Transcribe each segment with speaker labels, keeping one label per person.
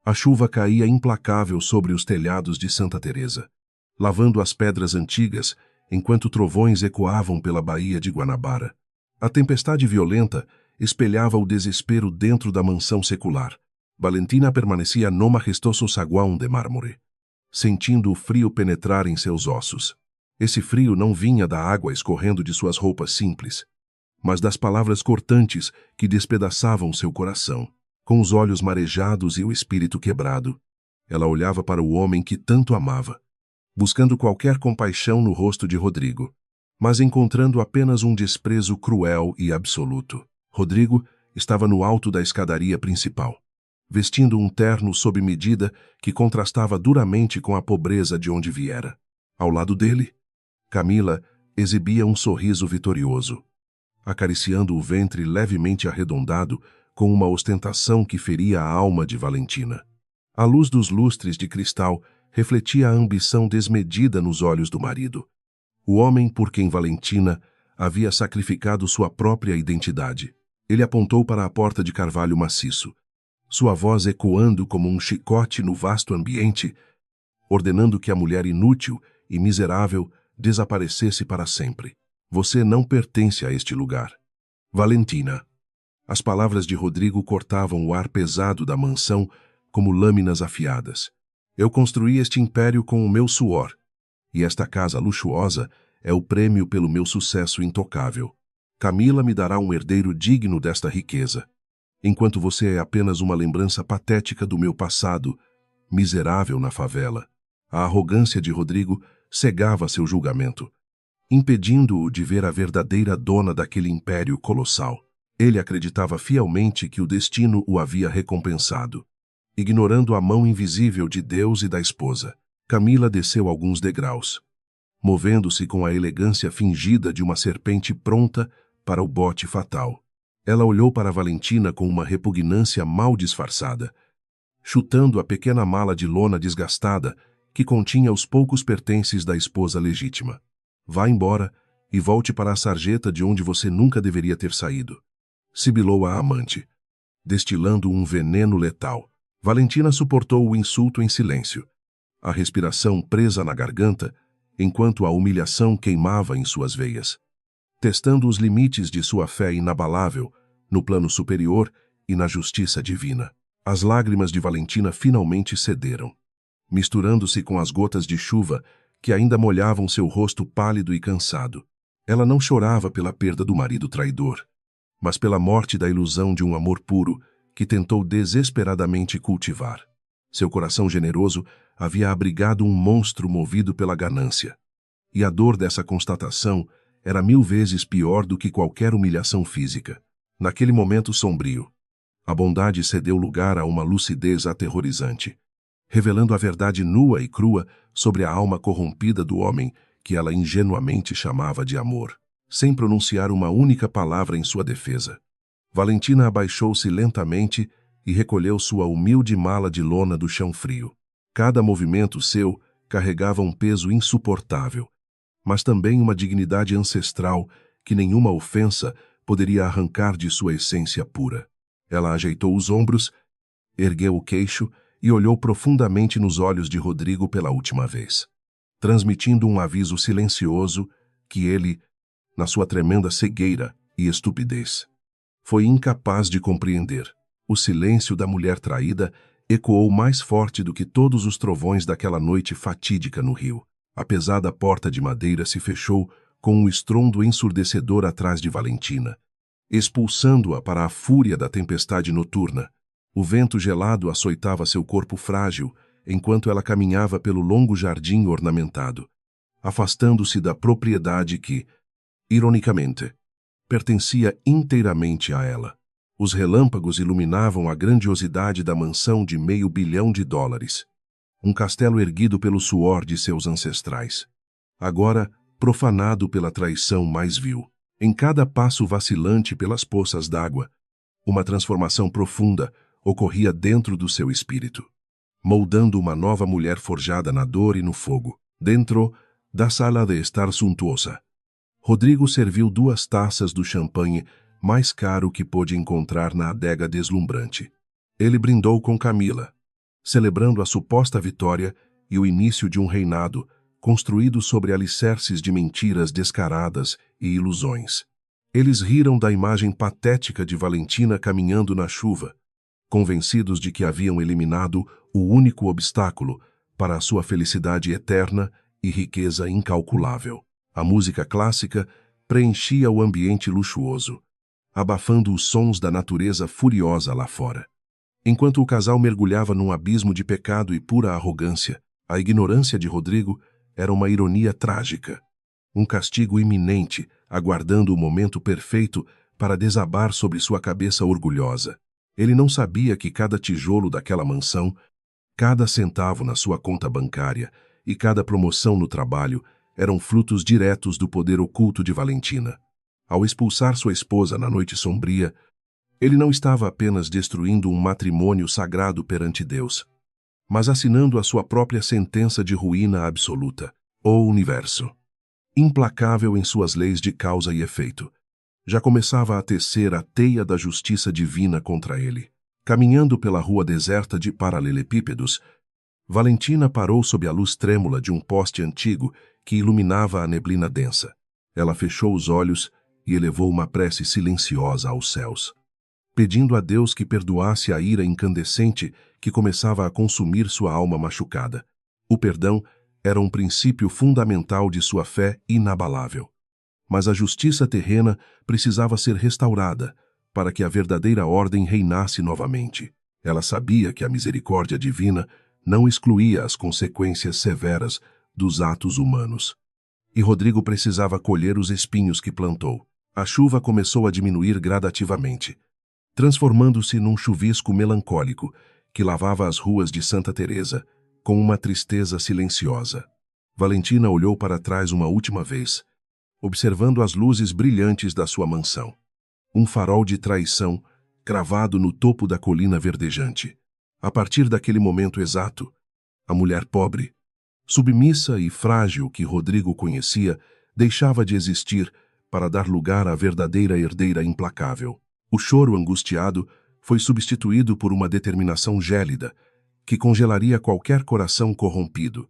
Speaker 1: A chuva caía implacável sobre os telhados de Santa Teresa, lavando as pedras antigas, enquanto trovões ecoavam pela baía de Guanabara. A tempestade violenta espelhava o desespero dentro da mansão secular. Valentina permanecia no majestoso saguão de mármore, sentindo o frio penetrar em seus ossos. Esse frio não vinha da água escorrendo de suas roupas simples, mas das palavras cortantes que despedaçavam seu coração. Com os olhos marejados e o espírito quebrado, ela olhava para o homem que tanto amava, buscando qualquer compaixão no rosto de Rodrigo, mas encontrando apenas um desprezo cruel e absoluto. Rodrigo estava no alto da escadaria principal, vestindo um terno sob medida que contrastava duramente com a pobreza de onde viera. Ao lado dele, Camila exibia um sorriso vitorioso, acariciando o ventre levemente arredondado com uma ostentação que feria a alma de Valentina. A luz dos lustres de cristal refletia a ambição desmedida nos olhos do marido, o homem por quem Valentina havia sacrificado sua própria identidade. Ele apontou para a porta de carvalho maciço, sua voz ecoando como um chicote no vasto ambiente, ordenando que a mulher inútil e miserável desaparecesse para sempre. Você não pertence a este lugar. Valentina. As palavras de Rodrigo cortavam o ar pesado da mansão como lâminas afiadas. Eu construí este império com o meu suor, e esta casa luxuosa é o prêmio pelo meu sucesso intocável. Camila me dará um herdeiro digno desta riqueza, enquanto você é apenas uma lembrança patética do meu passado, miserável na favela. A arrogância de Rodrigo cegava seu julgamento, impedindo-o de ver a verdadeira dona daquele império colossal. Ele acreditava fielmente que o destino o havia recompensado. Ignorando a mão invisível de Deus e da esposa, Camila desceu alguns degraus, movendo-se com a elegância fingida de uma serpente pronta para o bote fatal. Ela olhou para Valentina com uma repugnância mal disfarçada, chutando a pequena mala de lona desgastada que continha os poucos pertences da esposa legítima. Vá embora e volte para a sarjeta de onde você nunca deveria ter saído, sibilou a amante, destilando um veneno letal. Valentina suportou o insulto em silêncio, a respiração presa na garganta, enquanto a humilhação queimava em suas veias, testando os limites de sua fé inabalável no plano superior e na justiça divina. As lágrimas de Valentina finalmente cederam, misturando-se com as gotas de chuva que ainda molhavam seu rosto pálido e cansado. Ela não chorava pela perda do marido traidor, mas pela morte da ilusão de um amor puro que tentou desesperadamente cultivar. Seu coração generoso havia abrigado um monstro movido pela ganância, e a dor dessa constatação era 1000 vezes pior do que qualquer humilhação física. Naquele momento sombrio, a bondade cedeu lugar a uma lucidez aterrorizante, revelando a verdade nua e crua sobre a alma corrompida do homem que ela ingenuamente chamava de amor. Sem pronunciar uma única palavra em sua defesa, Valentina abaixou-se lentamente e recolheu sua humilde mala de lona do chão frio. Cada movimento seu carregava um peso insuportável, mas também uma dignidade ancestral que nenhuma ofensa poderia arrancar de sua essência pura. Ela ajeitou os ombros, ergueu o queixo e olhou profundamente nos olhos de Rodrigo pela última vez, transmitindo um aviso silencioso que ele, na sua tremenda cegueira e estupidez, foi incapaz de compreender. O silêncio da mulher traída ecoou mais forte do que todos os trovões daquela noite fatídica no rio. A pesada porta de madeira se fechou com um estrondo ensurdecedor atrás de Valentina, expulsando-a para a fúria da tempestade noturna. O vento gelado açoitava seu corpo frágil enquanto ela caminhava pelo longo jardim ornamentado, afastando-se da propriedade que, ironicamente, pertencia inteiramente a ela. Os relâmpagos iluminavam a grandiosidade da mansão de $500 milhão, um castelo erguido pelo suor de seus ancestrais, agora profanado pela traição mais vil. Em cada passo vacilante pelas poças d'água, uma transformação profunda ocorria dentro do seu espírito, moldando uma nova mulher forjada na dor e no fogo. Dentro da sala de estar suntuosa, Rodrigo serviu 2 taças do champanhe mais caro que pôde encontrar na adega deslumbrante. Ele brindou com Camila, celebrando a suposta vitória e o início de um reinado construído sobre alicerces de mentiras descaradas e ilusões. Eles riram da imagem patética de Valentina caminhando na chuva, convencidos de que haviam eliminado o único obstáculo para a sua felicidade eterna e riqueza incalculável. A música clássica preenchia o ambiente luxuoso, abafando os sons da natureza furiosa lá fora. Enquanto o casal mergulhava num abismo de pecado e pura arrogância, a ignorância de Rodrigo era uma ironia trágica, um castigo iminente, aguardando o momento perfeito para desabar sobre sua cabeça orgulhosa. Ele não sabia que cada tijolo daquela mansão, cada centavo na sua conta bancária e cada promoção no trabalho eram frutos diretos do poder oculto de Valentina. Ao expulsar sua esposa na noite sombria, ele não estava apenas destruindo um matrimônio sagrado perante Deus, mas assinando a sua própria sentença de ruína absoluta. O universo, implacável em suas leis de causa e efeito, já começava a tecer a teia da justiça divina contra ele. Caminhando pela rua deserta de paralelepípedos, Valentina parou sob a luz trêmula de um poste antigo que iluminava a neblina densa. Ela fechou os olhos e elevou uma prece silenciosa aos céus, pedindo a Deus que perdoasse a ira incandescente que começava a consumir sua alma machucada. O perdão era um princípio fundamental de sua fé inabalável. Mas a justiça terrena precisava ser restaurada para que a verdadeira ordem reinasse novamente. Ela sabia que a misericórdia divina não excluía as consequências severas dos atos humanos. E Rodrigo precisava colher os espinhos que plantou. A chuva começou a diminuir gradativamente, transformando-se num chuvisco melancólico que lavava as ruas de Santa Teresa com uma tristeza silenciosa. Valentina olhou para trás uma última vez, observando as luzes brilhantes da sua mansão. Um farol de traição cravado no topo da colina verdejante. A partir daquele momento exato, a mulher pobre, submissa e frágil que Rodrigo conhecia, deixava de existir para dar lugar à verdadeira herdeira implacável. O choro angustiado foi substituído por uma determinação gélida, que congelaria qualquer coração corrompido,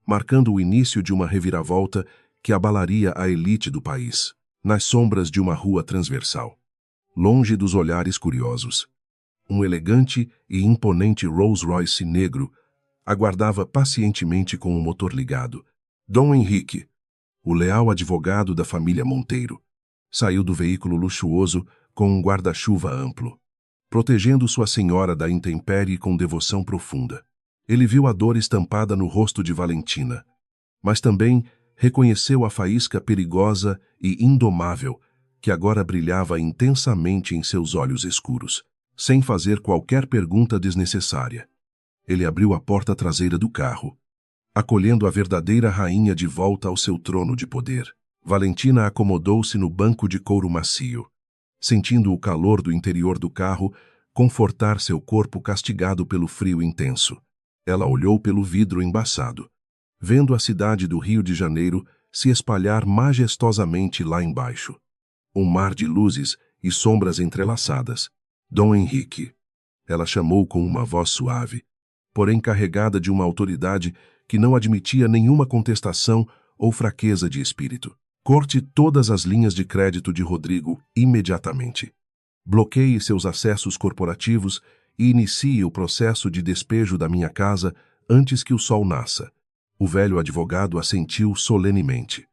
Speaker 1: marcando o início de uma reviravolta que abalaria a elite do país. Nas sombras de uma rua transversal, longe dos olhares curiosos, um elegante e imponente Rolls-Royce negro aguardava pacientemente com o motor ligado. Dom Henrique, o leal advogado da família Monteiro, saiu do veículo luxuoso com um guarda-chuva amplo, protegendo sua senhora da intempérie com devoção profunda. Ele viu a dor estampada no rosto de Valentina, mas também reconheceu a faísca perigosa e indomável que agora brilhava intensamente em seus olhos escuros. Sem fazer qualquer pergunta desnecessária, ele abriu a porta traseira do carro, acolhendo a verdadeira rainha de volta ao seu trono de poder. Valentina acomodou-se no banco de couro macio, sentindo o calor do interior do carro confortar seu corpo castigado pelo frio intenso. Ela olhou pelo vidro embaçado, vendo a cidade do Rio de Janeiro se espalhar majestosamente lá embaixo. Um mar de luzes e sombras entrelaçadas. Dom Henrique, ela chamou com uma voz suave, porém carregada de uma autoridade que não admitia nenhuma contestação ou fraqueza de espírito. Corte todas as linhas de crédito de Rodrigo imediatamente. Bloqueie seus acessos corporativos e inicie o processo de despejo da minha casa antes que o sol nasça. O velho advogado assentiu solenemente,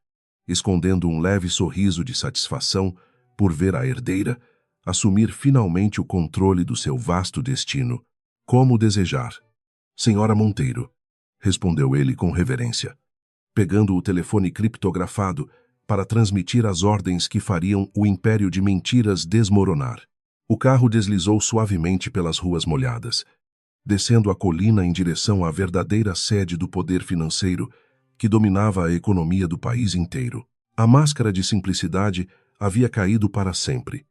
Speaker 1: escondendo um leve sorriso de satisfação por ver a herdeira assumir finalmente o controle do seu vasto destino. Como desejar. Senhora Monteiro, respondeu ele com reverência, pegando o telefone criptografado para transmitir as ordens que fariam o império de mentiras desmoronar. O carro deslizou suavemente pelas ruas molhadas, descendo a colina em direção à verdadeira sede do poder financeiro que dominava a economia do país inteiro. A máscara de simplicidade havia caído para sempre,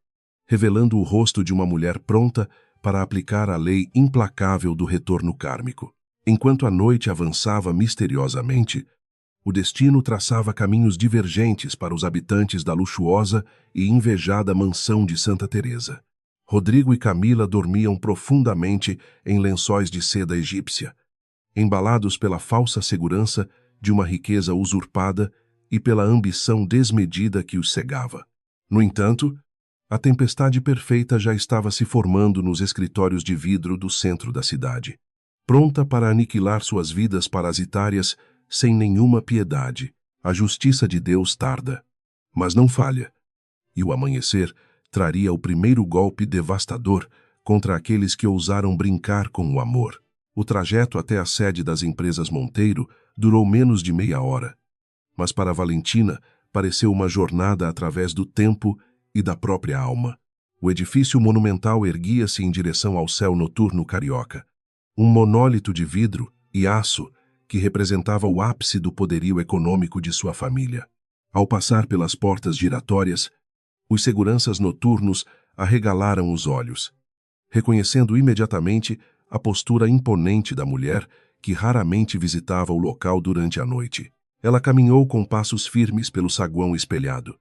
Speaker 1: revelando o rosto de uma mulher pronta para aplicar a lei implacável do retorno kármico. Enquanto a noite avançava misteriosamente, o destino traçava caminhos divergentes para os habitantes da luxuosa e invejada mansão de Santa Teresa. Rodrigo e Camila dormiam profundamente em lençóis de seda egípcia, embalados pela falsa segurança de uma riqueza usurpada e pela ambição desmedida que os cegava. No entanto, a tempestade perfeita já estava se formando nos escritórios de vidro do centro da cidade, pronta para aniquilar suas vidas parasitárias sem nenhuma piedade. A justiça de Deus tarda, mas não falha, e o amanhecer traria o primeiro golpe devastador contra aqueles que ousaram brincar com o amor. O trajeto até a sede das empresas Monteiro durou menos de meia hora, mas para Valentina pareceu uma jornada através do tempo e da própria alma. O edifício monumental erguia-se em direção ao céu noturno carioca. Um monólito de vidro e aço que representava o ápice do poderio econômico de sua família. Ao passar pelas portas giratórias, os seguranças noturnos arregalaram os olhos, reconhecendo imediatamente a postura imponente da mulher que raramente visitava o local durante a noite. Ela caminhou com passos firmes pelo saguão espelhado,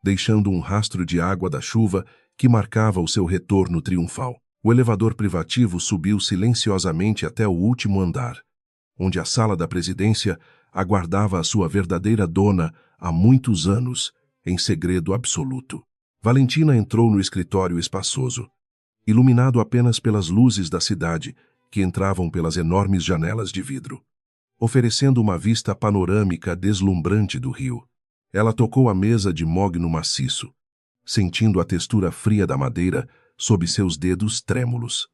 Speaker 1: deixando um rastro de água da chuva que marcava o seu retorno triunfal. O elevador privativo subiu silenciosamente até o último andar, onde a sala da presidência aguardava a sua verdadeira dona há muitos anos, em segredo absoluto. Valentina entrou no escritório espaçoso, iluminado apenas pelas luzes da cidade que entravam pelas enormes janelas de vidro, oferecendo uma vista panorâmica deslumbrante do rio. Ela tocou a mesa de mogno maciço, sentindo a textura fria da madeira sob seus dedos trêmulos,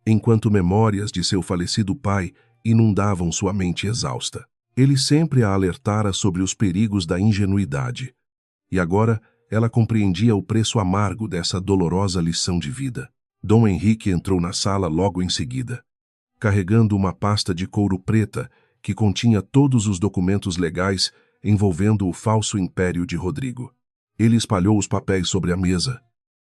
Speaker 1: enquanto memórias de seu falecido pai inundavam sua mente exausta. Ele sempre a alertara sobre os perigos da ingenuidade, e agora ela compreendia o preço amargo dessa dolorosa lição de vida. Dom Henrique entrou na sala logo em seguida, carregando uma pasta de couro preta que continha todos os documentos legais envolvendo o falso império de Rodrigo. Ele espalhou os papéis sobre a mesa,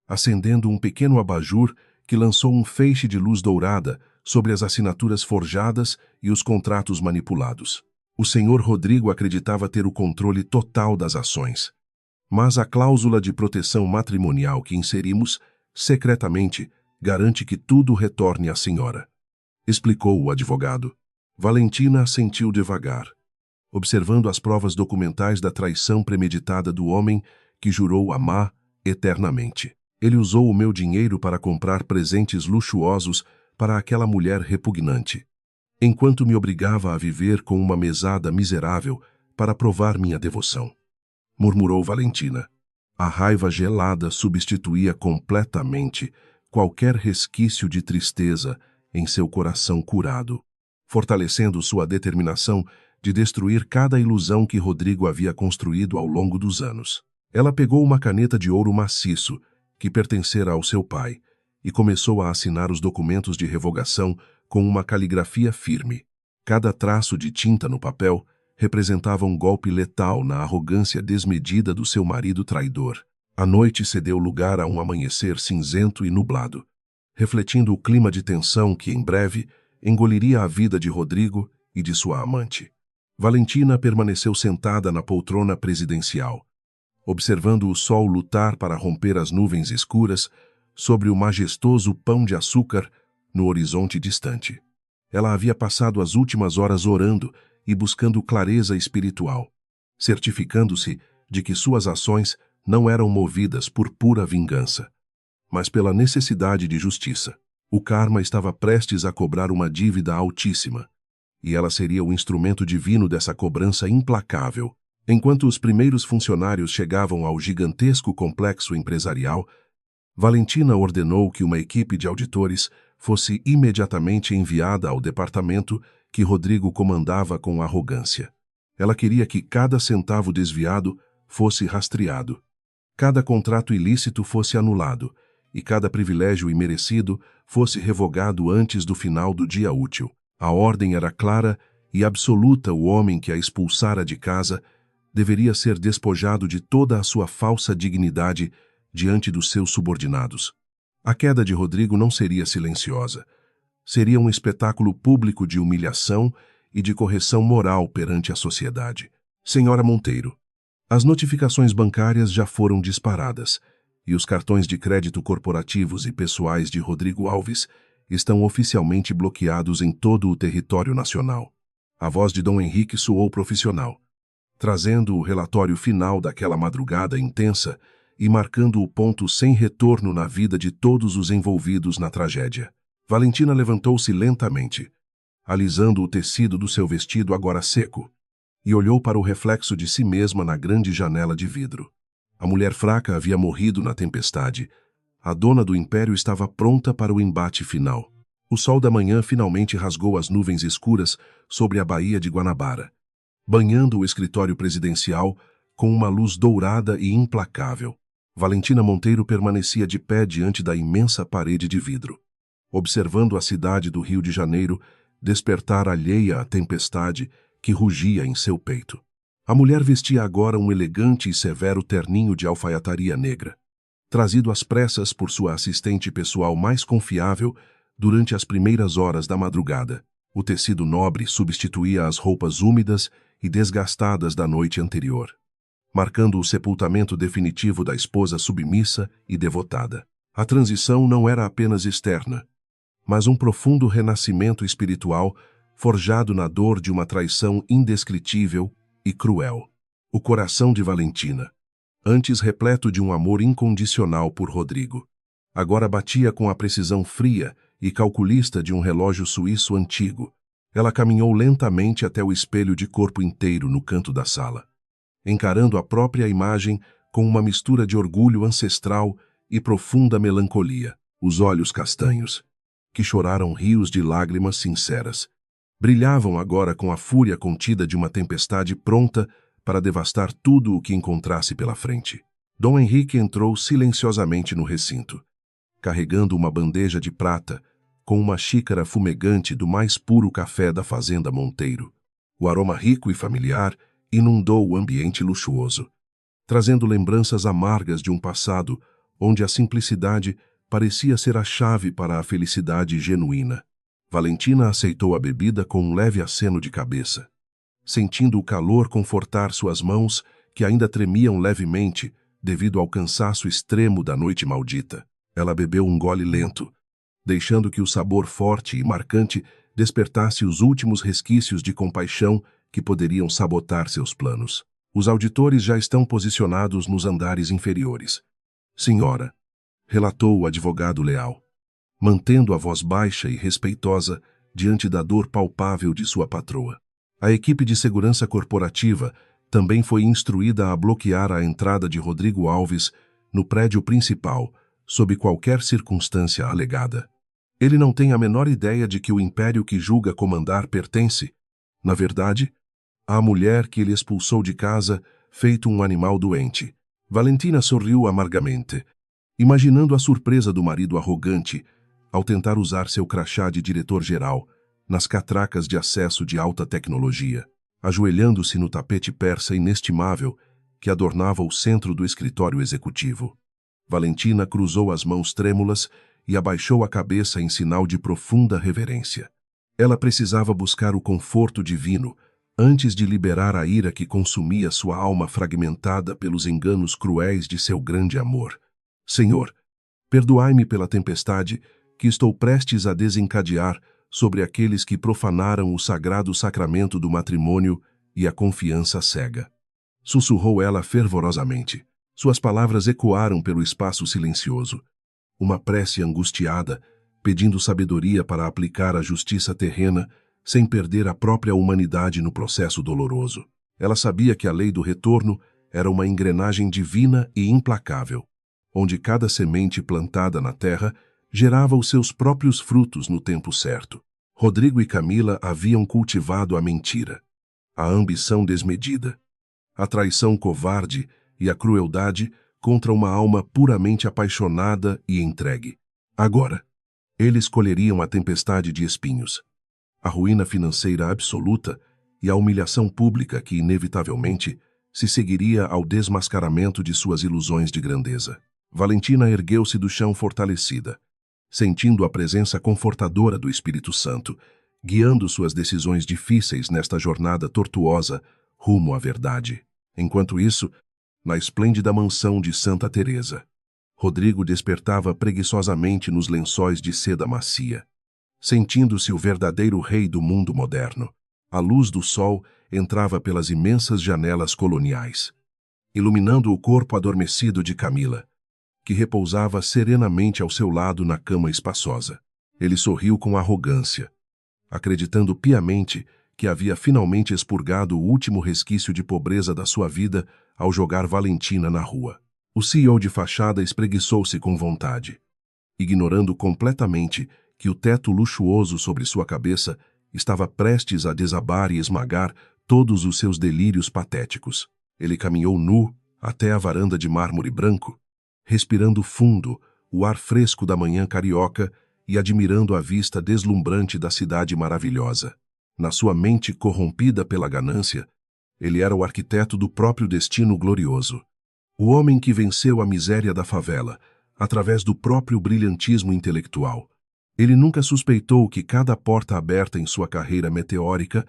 Speaker 1: acendendo um pequeno abajur que lançou um feixe de luz dourada sobre as assinaturas forjadas e os contratos manipulados. O senhor Rodrigo acreditava ter o controle total das ações, mas a cláusula de proteção matrimonial que inserimos, secretamente, garante que tudo retorne à senhora, explicou o advogado. Valentina assentiu devagar, observando as provas documentais da traição premeditada do homem que jurou amar eternamente. Ele usou o meu dinheiro para comprar presentes luxuosos para aquela mulher repugnante, enquanto me obrigava a viver com uma mesada miserável para provar minha devoção, murmurou Valentina. A raiva gelada substituía completamente qualquer resquício de tristeza em seu coração curado, fortalecendo sua determinação de destruir cada ilusão que Rodrigo havia construído ao longo dos anos. Ela pegou uma caneta de ouro maciço que pertencera ao seu pai e começou a assinar os documentos de revogação com uma caligrafia firme. Cada traço de tinta no papel representava um golpe letal na arrogância desmedida do seu marido traidor. A noite cedeu lugar a um amanhecer cinzento e nublado, refletindo o clima de tensão que, em breve, engoliria a vida de Rodrigo e de sua amante. Valentina permaneceu sentada na poltrona presidencial, observando o sol lutar para romper as nuvens escuras sobre o majestoso pão de açúcar no horizonte distante. Ela havia passado as últimas horas orando e buscando clareza espiritual, certificando-se de que suas ações não eram movidas por pura vingança, mas pela necessidade de justiça. O karma estava prestes a cobrar uma dívida altíssima, e ela seria o instrumento divino dessa cobrança implacável. Enquanto os primeiros funcionários chegavam ao gigantesco complexo empresarial, Valentina ordenou que uma equipe de auditores fosse imediatamente enviada ao departamento que Rodrigo comandava com arrogância. Ela queria que cada centavo desviado fosse rastreado, cada contrato ilícito fosse anulado e cada privilégio imerecido fosse revogado antes do final do dia útil. A ordem era clara e absoluta: o homem que a expulsara de casa deveria ser despojado de toda a sua falsa dignidade diante dos seus subordinados. A queda de Rodrigo não seria silenciosa. Seria um espetáculo público de humilhação e de correção moral perante a sociedade. Senhora Monteiro, as notificações bancárias já foram disparadas e os cartões de crédito corporativos e pessoais de Rodrigo Alves estão oficialmente bloqueados em todo o território nacional. A voz de Dom Henrique soou profissional, trazendo o relatório final daquela madrugada intensa e marcando o ponto sem retorno na vida de todos os envolvidos na tragédia. Valentina levantou-se lentamente, alisando o tecido do seu vestido agora seco, e olhou para o reflexo de si mesma na grande janela de vidro. A mulher fraca havia morrido na tempestade. A dona do império estava pronta para o embate final. O sol da manhã finalmente rasgou as nuvens escuras sobre a Baía de Guanabara, banhando o escritório presidencial com uma luz dourada e implacável. Valentina Monteiro permanecia de pé diante da imensa parede de vidro, observando a cidade do Rio de Janeiro despertar alheia à tempestade que rugia em seu peito. A mulher vestia agora um elegante e severo terninho de alfaiataria negra, trazido às pressas por sua assistente pessoal mais confiável durante as primeiras horas da madrugada. O tecido nobre substituía as roupas úmidas e desgastadas da noite anterior, marcando o sepultamento definitivo da esposa submissa e devotada. A transição não era apenas externa, mas um profundo renascimento espiritual forjado na dor de uma traição indescritível e cruel. O coração de Valentina, antes repleto de um amor incondicional por Rodrigo, agora batia com a precisão fria e calculista de um relógio suíço antigo. Ela caminhou lentamente até o espelho de corpo inteiro no canto da sala, encarando a própria imagem com uma mistura de orgulho ancestral e profunda melancolia. Os olhos castanhos, que choraram rios de lágrimas sinceras, brilhavam agora com a fúria contida de uma tempestade pronta para devastar tudo o que encontrasse pela frente. Dom Henrique entrou silenciosamente no recinto, carregando uma bandeja de prata com uma xícara fumegante do mais puro café da fazenda Monteiro. O aroma rico e familiar inundou o ambiente luxuoso, trazendo lembranças amargas de um passado onde a simplicidade parecia ser a chave para a felicidade genuína. Valentina aceitou a bebida com um leve aceno de cabeça, sentindo o calor confortar suas mãos que ainda tremiam levemente devido ao cansaço extremo da noite maldita. Ela bebeu um gole lento, deixando que o sabor forte e marcante despertasse os últimos resquícios de compaixão que poderiam sabotar seus planos. Os auditores já estão posicionados nos andares inferiores. Senhora, relatou o advogado leal, mantendo a voz baixa e respeitosa diante da dor palpável de sua patroa. A equipe de segurança corporativa também foi instruída a bloquear a entrada de Rodrigo Alves no prédio principal, sob qualquer circunstância alegada. Ele não tem a menor ideia de que o império que julga comandar pertence, na verdade, à mulher que ele expulsou de casa, feito um animal doente. Valentina sorriu amargamente, imaginando a surpresa do marido arrogante ao tentar usar seu crachá de diretor-geral nas catracas de acesso de alta tecnologia, ajoelhando-se no tapete persa inestimável que adornava o centro do escritório executivo. Valentina cruzou as mãos trêmulas e abaixou a cabeça em sinal de profunda reverência. Ela precisava buscar o conforto divino antes de liberar a ira que consumia sua alma fragmentada pelos enganos cruéis de seu grande amor. Senhor, perdoai-me pela tempestade que estou prestes a desencadear sobre aqueles que profanaram o sagrado sacramento do matrimônio e a confiança cega. Sussurrou ela fervorosamente. Suas palavras ecoaram pelo espaço silencioso. Uma prece angustiada, pedindo sabedoria para aplicar a justiça terrena sem perder a própria humanidade no processo doloroso. Ela sabia que a lei do retorno era uma engrenagem divina e implacável, onde cada semente plantada na terra gerava os seus próprios frutos no tempo certo. Rodrigo e Camila haviam cultivado a mentira, a ambição desmedida, a traição covarde e a crueldade contra uma alma puramente apaixonada e entregue. Agora, eles colheriam a tempestade de espinhos, a ruína financeira absoluta e a humilhação pública que, inevitavelmente, se seguiria ao desmascaramento de suas ilusões de grandeza. Valentina ergueu-se do chão fortalecida, sentindo a presença confortadora do Espírito Santo, guiando suas decisões difíceis nesta jornada tortuosa rumo à verdade. Enquanto isso, na esplêndida mansão de Santa Teresa, Rodrigo despertava preguiçosamente nos lençóis de seda macia, sentindo-se o verdadeiro rei do mundo moderno. A luz do sol entrava pelas imensas janelas coloniais, iluminando o corpo adormecido de Camila, que repousava serenamente ao seu lado na cama espaçosa. Ele sorriu com arrogância, acreditando piamente que havia finalmente expurgado o último resquício de pobreza da sua vida ao jogar Valentina na rua. O CEO de fachada espreguiçou-se com vontade, ignorando completamente que o teto luxuoso sobre sua cabeça estava prestes a desabar e esmagar todos os seus delírios patéticos. Ele caminhou nu até a varanda de mármore branco, respirando fundo o ar fresco da manhã carioca e admirando a vista deslumbrante da cidade maravilhosa. Na sua mente corrompida pela ganância, ele era o arquiteto do próprio destino glorioso. O homem que venceu a miséria da favela, através do próprio brilhantismo intelectual. Ele nunca suspeitou que cada porta aberta em sua carreira meteórica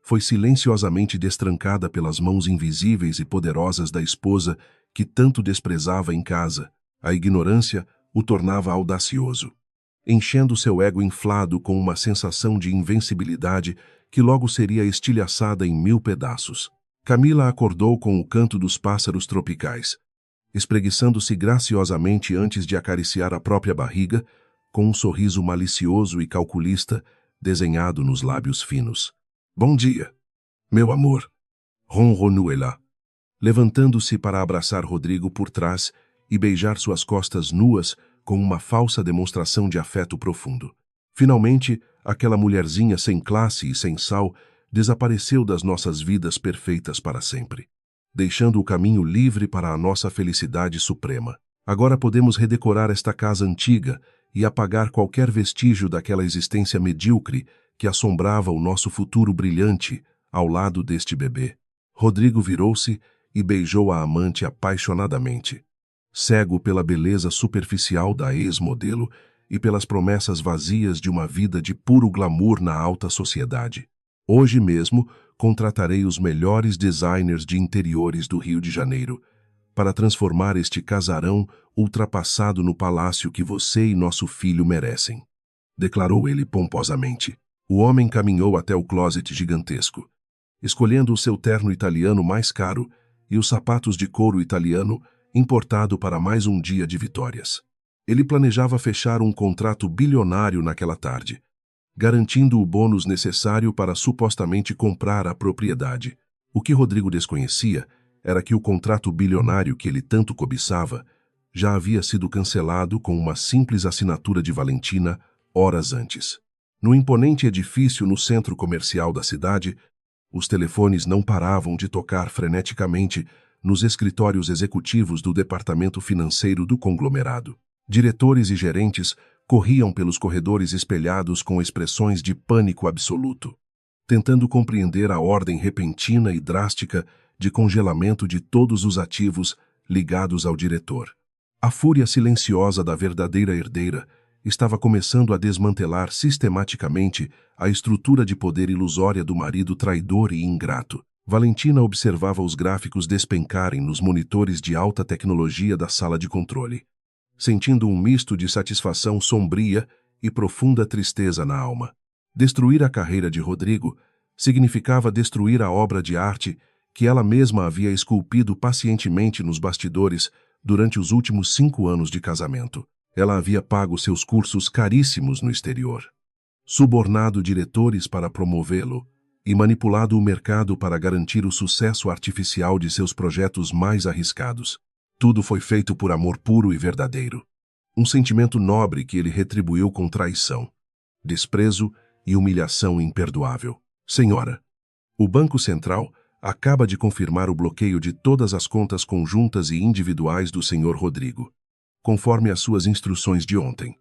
Speaker 1: foi silenciosamente destrancada pelas mãos invisíveis e poderosas da esposa que tanto desprezava em casa. A ignorância o tornava audacioso, enchendo seu ego inflado com uma sensação de invencibilidade que logo seria estilhaçada em 1000 pedaços. Camila acordou com o canto dos pássaros tropicais, espreguiçando-se graciosamente antes de acariciar a própria barriga, com um sorriso malicioso e calculista desenhado nos lábios finos. "Bom dia, meu amor", ronronou ela, levantando-se para abraçar Rodrigo por trás e beijar suas costas nuas com uma falsa demonstração de afeto profundo. Finalmente, aquela mulherzinha sem classe e sem sal desapareceu das nossas vidas perfeitas para sempre, deixando o caminho livre para a nossa felicidade suprema. Agora podemos redecorar esta casa antiga e apagar qualquer vestígio daquela existência medíocre que assombrava o nosso futuro brilhante ao lado deste bebê. Rodrigo virou-se e beijou a amante apaixonadamente, cego pela beleza superficial da ex-modelo e pelas promessas vazias de uma vida de puro glamour na alta sociedade. "Hoje mesmo contratarei os melhores designers de interiores do Rio de Janeiro para transformar este casarão ultrapassado no palácio que você e nosso filho merecem", declarou ele pomposamente. O homem caminhou até o closet gigantesco, escolhendo o seu terno italiano mais caro e os sapatos de couro italiano importado para mais um dia de vitórias. Ele planejava fechar um contrato bilionário naquela tarde, garantindo o bônus necessário para supostamente comprar a propriedade. O que Rodrigo desconhecia era que o contrato bilionário que ele tanto cobiçava já havia sido cancelado com uma simples assinatura de Valentina horas antes. No imponente edifício no centro comercial da cidade, os telefones não paravam de tocar freneticamente nos escritórios executivos do departamento financeiro do conglomerado. Diretores e gerentes corriam pelos corredores espelhados com expressões de pânico absoluto, tentando compreender a ordem repentina e drástica de congelamento de todos os ativos ligados ao diretor. A fúria silenciosa da verdadeira herdeira estava começando a desmantelar sistematicamente a estrutura de poder ilusória do marido traidor e ingrato. Valentina observava os gráficos despencarem nos monitores de alta tecnologia da sala de controle, sentindo um misto de satisfação sombria e profunda tristeza na alma. Destruir a carreira de Rodrigo significava destruir a obra de arte que ela mesma havia esculpido pacientemente nos bastidores durante os últimos 5 anos de casamento. Ela havia pago seus cursos caríssimos no exterior, subornado diretores para promovê-lo e manipulado o mercado para garantir o sucesso artificial de seus projetos mais arriscados. Tudo foi feito por amor puro e verdadeiro. Um sentimento nobre que ele retribuiu com traição, desprezo e humilhação imperdoável. "Senhora, o Banco Central acaba de confirmar o bloqueio de todas as contas conjuntas e individuais do Sr. Rodrigo, conforme as suas instruções de ontem",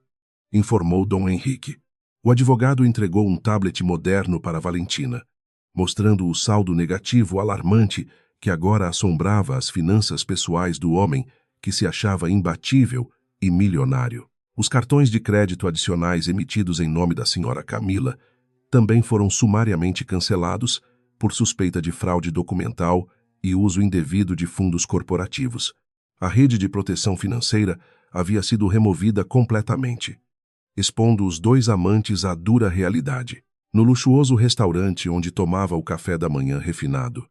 Speaker 1: informou Dom Henrique. O advogado entregou um tablet moderno para Valentina, mostrando o saldo negativo alarmante que agora assombrava as finanças pessoais do homem que se achava imbatível e milionário. Os cartões de crédito adicionais emitidos em nome da senhora Camila também foram sumariamente cancelados por suspeita de fraude documental e uso indevido de fundos corporativos. A rede de proteção financeira havia sido removida completamente, expondo os dois amantes à dura realidade. No luxuoso restaurante onde tomava o café da manhã refinado,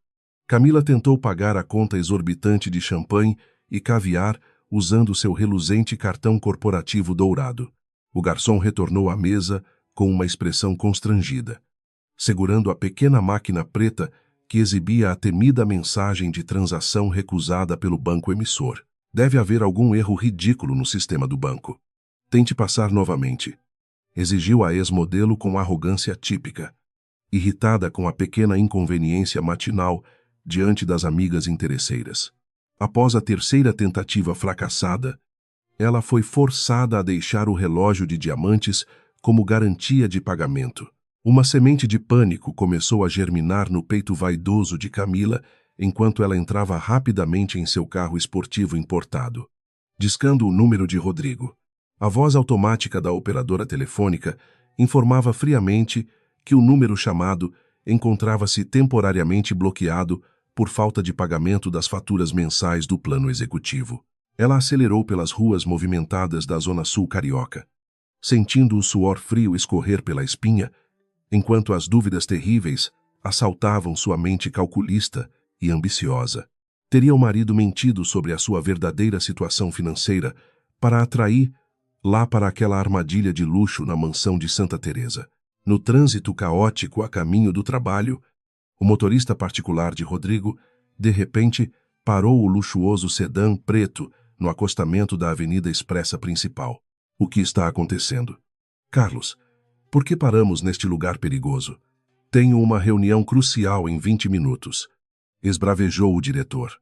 Speaker 1: Camila tentou pagar a conta exorbitante de champanhe e caviar usando seu reluzente cartão corporativo dourado. O garçom retornou à mesa com uma expressão constrangida, segurando a pequena máquina preta que exibia a temida mensagem de transação recusada pelo banco emissor. Deve haver algum erro ridículo no sistema do banco. Tente passar novamente, exigiu a ex-modelo com arrogância típica, irritada com a pequena inconveniência matinal diante das amigas interesseiras. Após a terceira tentativa fracassada, ela foi forçada a deixar o relógio de diamantes como garantia de pagamento. Uma semente de pânico começou a germinar no peito vaidoso de Camila enquanto ela entrava rapidamente em seu carro esportivo importado, discando o número de Rodrigo. A voz automática da operadora telefônica informava friamente que o número chamado encontrava-se temporariamente bloqueado por falta de pagamento das faturas mensais do plano executivo. Ela acelerou pelas ruas movimentadas da zona sul carioca, sentindo o suor frio escorrer pela espinha, enquanto as dúvidas terríveis assaltavam sua mente calculista e ambiciosa. Teria o marido mentido sobre a sua verdadeira situação financeira para atrair lá para aquela armadilha de luxo na mansão de Santa Teresa? No trânsito caótico a caminho do trabalho, o motorista particular de Rodrigo, de repente, parou o luxuoso sedã preto no acostamento da Avenida Expressa Principal. O que está acontecendo? Carlos, por que paramos neste lugar perigoso? Tenho uma reunião crucial em 20 minutos. Esbravejou o diretor,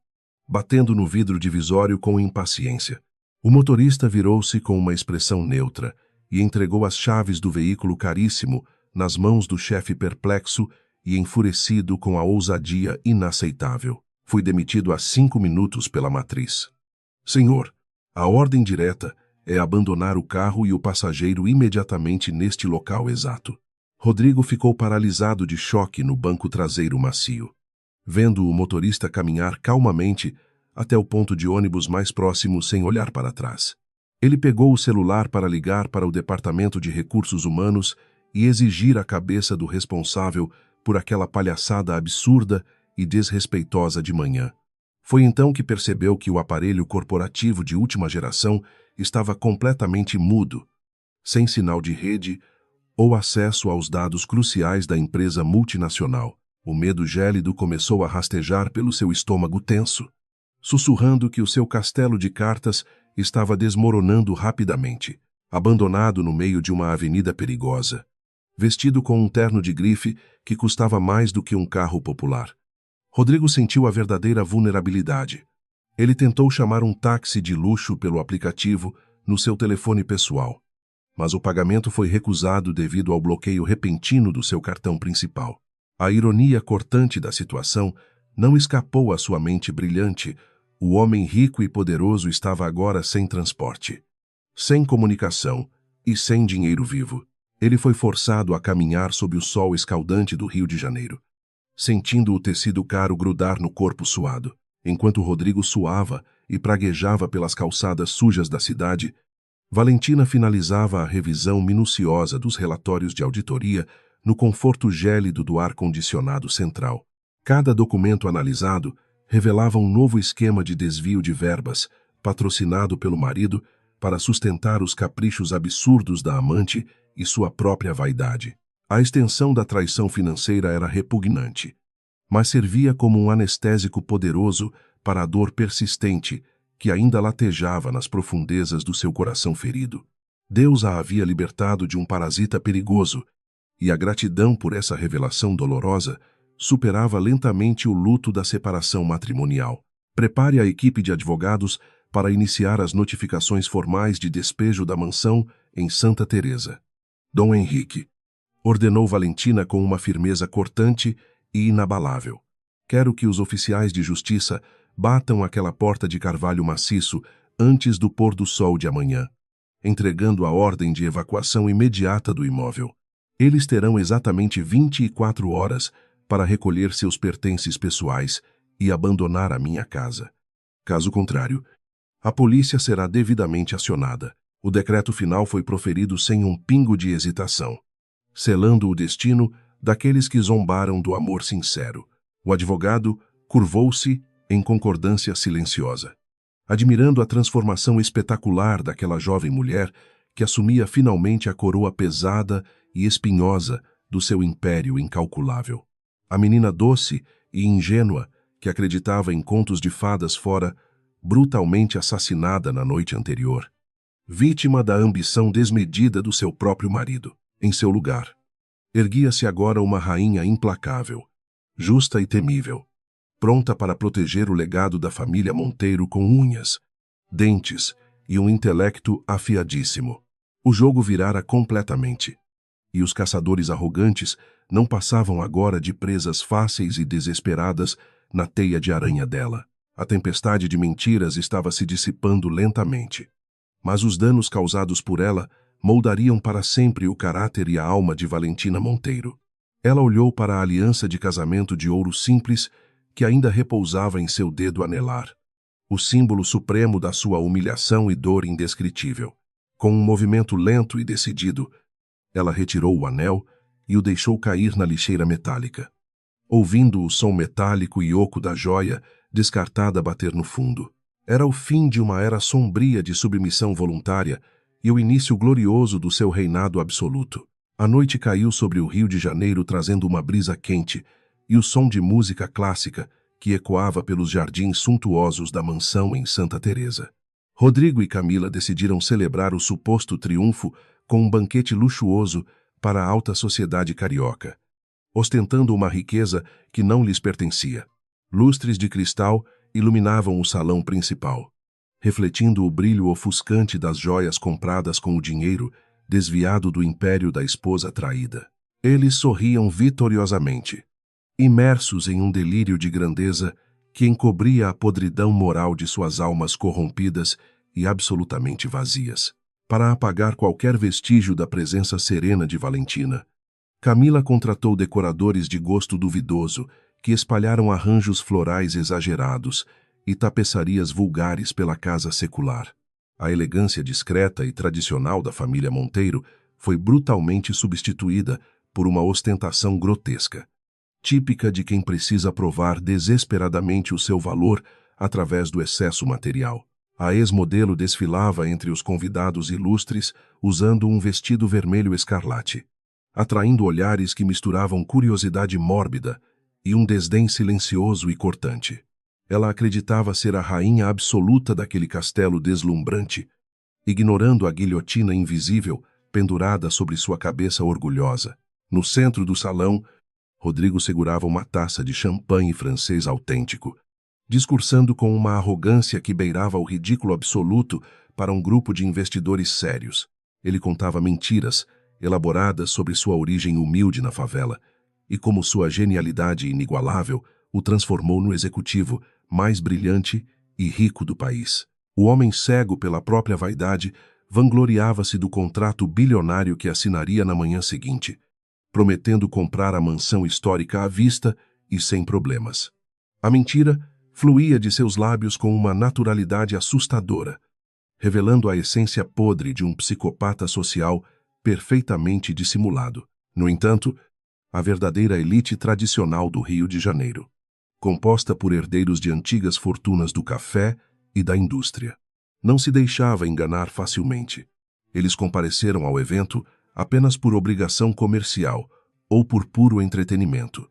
Speaker 1: batendo no vidro divisório com impaciência. O motorista virou-se com uma expressão neutra e entregou as chaves do veículo caríssimo nas mãos do chefe perplexo e enfurecido com a ousadia inaceitável. Fui demitido há 5 minutos pela matriz. Senhor, a ordem direta é abandonar o carro e o passageiro imediatamente neste local exato. Rodrigo ficou paralisado de choque no banco traseiro macio, vendo o motorista caminhar calmamente até o ponto de ônibus mais próximo sem olhar para trás. Ele pegou o celular para ligar para o Departamento de Recursos Humanos e exigir a cabeça do responsável por aquela palhaçada absurda e desrespeitosa de manhã. Foi então que percebeu que o aparelho corporativo de última geração estava completamente mudo, sem sinal de rede ou acesso aos dados cruciais da empresa multinacional. O medo gélido começou a rastejar pelo seu estômago tenso, sussurrando que o seu castelo de cartas estava desmoronando rapidamente, abandonado no meio de uma avenida perigosa, vestido com um terno de grife que custava mais do que um carro popular. Rodrigo sentiu a verdadeira vulnerabilidade. Ele tentou chamar um táxi de luxo pelo aplicativo no seu telefone pessoal, mas o pagamento foi recusado devido ao bloqueio repentino do seu cartão principal. A ironia cortante da situação não escapou à sua mente brilhante. O homem rico e poderoso estava agora sem transporte, sem comunicação e sem dinheiro vivo. Ele foi forçado a caminhar sob o sol escaldante do Rio de Janeiro, sentindo o tecido caro grudar no corpo suado. Enquanto Rodrigo suava e praguejava pelas calçadas sujas da cidade, Valentina finalizava a revisão minuciosa dos relatórios de auditoria no conforto gélido do ar-condicionado central. Cada documento analisado revelava um novo esquema de desvio de verbas, patrocinado pelo marido, para sustentar os caprichos absurdos da amante e sua própria vaidade. A extensão da traição financeira era repugnante, mas servia como um anestésico poderoso para a dor persistente que ainda latejava nas profundezas do seu coração ferido. Deus a havia libertado de um parasita perigoso, e a gratidão por essa revelação dolorosa superava lentamente o luto da separação matrimonial. Prepare a equipe de advogados para iniciar as notificações formais de despejo da mansão em Santa Teresa. Dom Henrique, ordenou Valentina com uma firmeza cortante e inabalável. Quero que os oficiais de justiça batam aquela porta de carvalho maciço antes do pôr do sol de amanhã, entregando a ordem de evacuação imediata do imóvel. Eles terão exatamente 24 horas para recolher seus pertences pessoais e abandonar a minha casa. Caso contrário, A polícia será devidamente acionada. O decreto final foi proferido sem um pingo de hesitação, selando o destino daqueles que zombaram do amor sincero. O advogado curvou-se em concordância silenciosa, admirando a transformação espetacular daquela jovem mulher que assumia finalmente a coroa pesada e espinhosa do seu império incalculável. A menina doce e ingênua, que acreditava em contos de fadas, fora brutalmente assassinada na noite anterior, vítima da ambição desmedida do seu próprio marido. Em seu lugar, erguia-se agora uma rainha implacável, justa e temível, pronta para proteger o legado da família Monteiro com unhas, dentes e um intelecto afiadíssimo. O jogo virara completamente, e os caçadores arrogantes não passavam agora de presas fáceis e desesperadas na teia de aranha dela. A tempestade de mentiras estava se dissipando lentamente, mas os danos causados por ela moldariam para sempre o caráter e a alma de Valentina Monteiro. Ela olhou para a aliança de casamento de ouro simples que ainda repousava em seu dedo anelar, o símbolo supremo da sua humilhação e dor indescritível. Com um movimento lento e decidido, ela retirou o anel e o deixou cair na lixeira metálica, ouvindo o som metálico e oco da joia descartada bater no fundo. Era o fim de uma era sombria de submissão voluntária e o início glorioso do seu reinado absoluto. A noite caiu sobre o Rio de Janeiro trazendo uma brisa quente e o som de música clássica que ecoava pelos jardins suntuosos da mansão em Santa Teresa. Rodrigo e Camila decidiram celebrar o suposto triunfo com um banquete luxuoso para a alta sociedade carioca, ostentando uma riqueza que não lhes pertencia. Lustres de cristal iluminavam o salão principal, refletindo o brilho ofuscante das joias compradas com o dinheiro desviado do império da esposa traída. Eles sorriam vitoriosamente, imersos em um delírio de grandeza que encobria a podridão moral de suas almas corrompidas e absolutamente vazias. Para apagar qualquer vestígio da presença serena de Valentina, Camila contratou decoradores de gosto duvidoso que espalharam arranjos florais exagerados e tapeçarias vulgares pela casa secular. A elegância discreta e tradicional da família Monteiro foi brutalmente substituída por uma ostentação grotesca, típica de quem precisa provar desesperadamente o seu valor através do excesso material. A ex-modelo desfilava entre os convidados ilustres usando um vestido vermelho escarlate, atraindo olhares que misturavam curiosidade mórbida e um desdém silencioso e cortante. Ela acreditava ser a rainha absoluta daquele castelo deslumbrante, ignorando a guilhotina invisível pendurada sobre sua cabeça orgulhosa. No centro do salão, Rodrigo segurava uma taça de champanhe francês autêntico, discursando com uma arrogância que beirava o ridículo absoluto para um grupo de investidores sérios. Ele contava mentiras, elaboradas sobre sua origem humilde na favela, e como sua genialidade inigualável o transformou no executivo mais brilhante e rico do país. O homem cego pela própria vaidade vangloriava-se do contrato bilionário que assinaria na manhã seguinte, prometendo comprar a mansão histórica à vista e sem problemas. A mentira fluía de seus lábios com uma naturalidade assustadora, revelando a essência podre de um psicopata social perfeitamente dissimulado. No entanto, a verdadeira elite tradicional do Rio de Janeiro, composta por herdeiros de antigas fortunas do café e da indústria, não se deixava enganar facilmente. Eles compareceram ao evento apenas por obrigação comercial ou por puro entretenimento,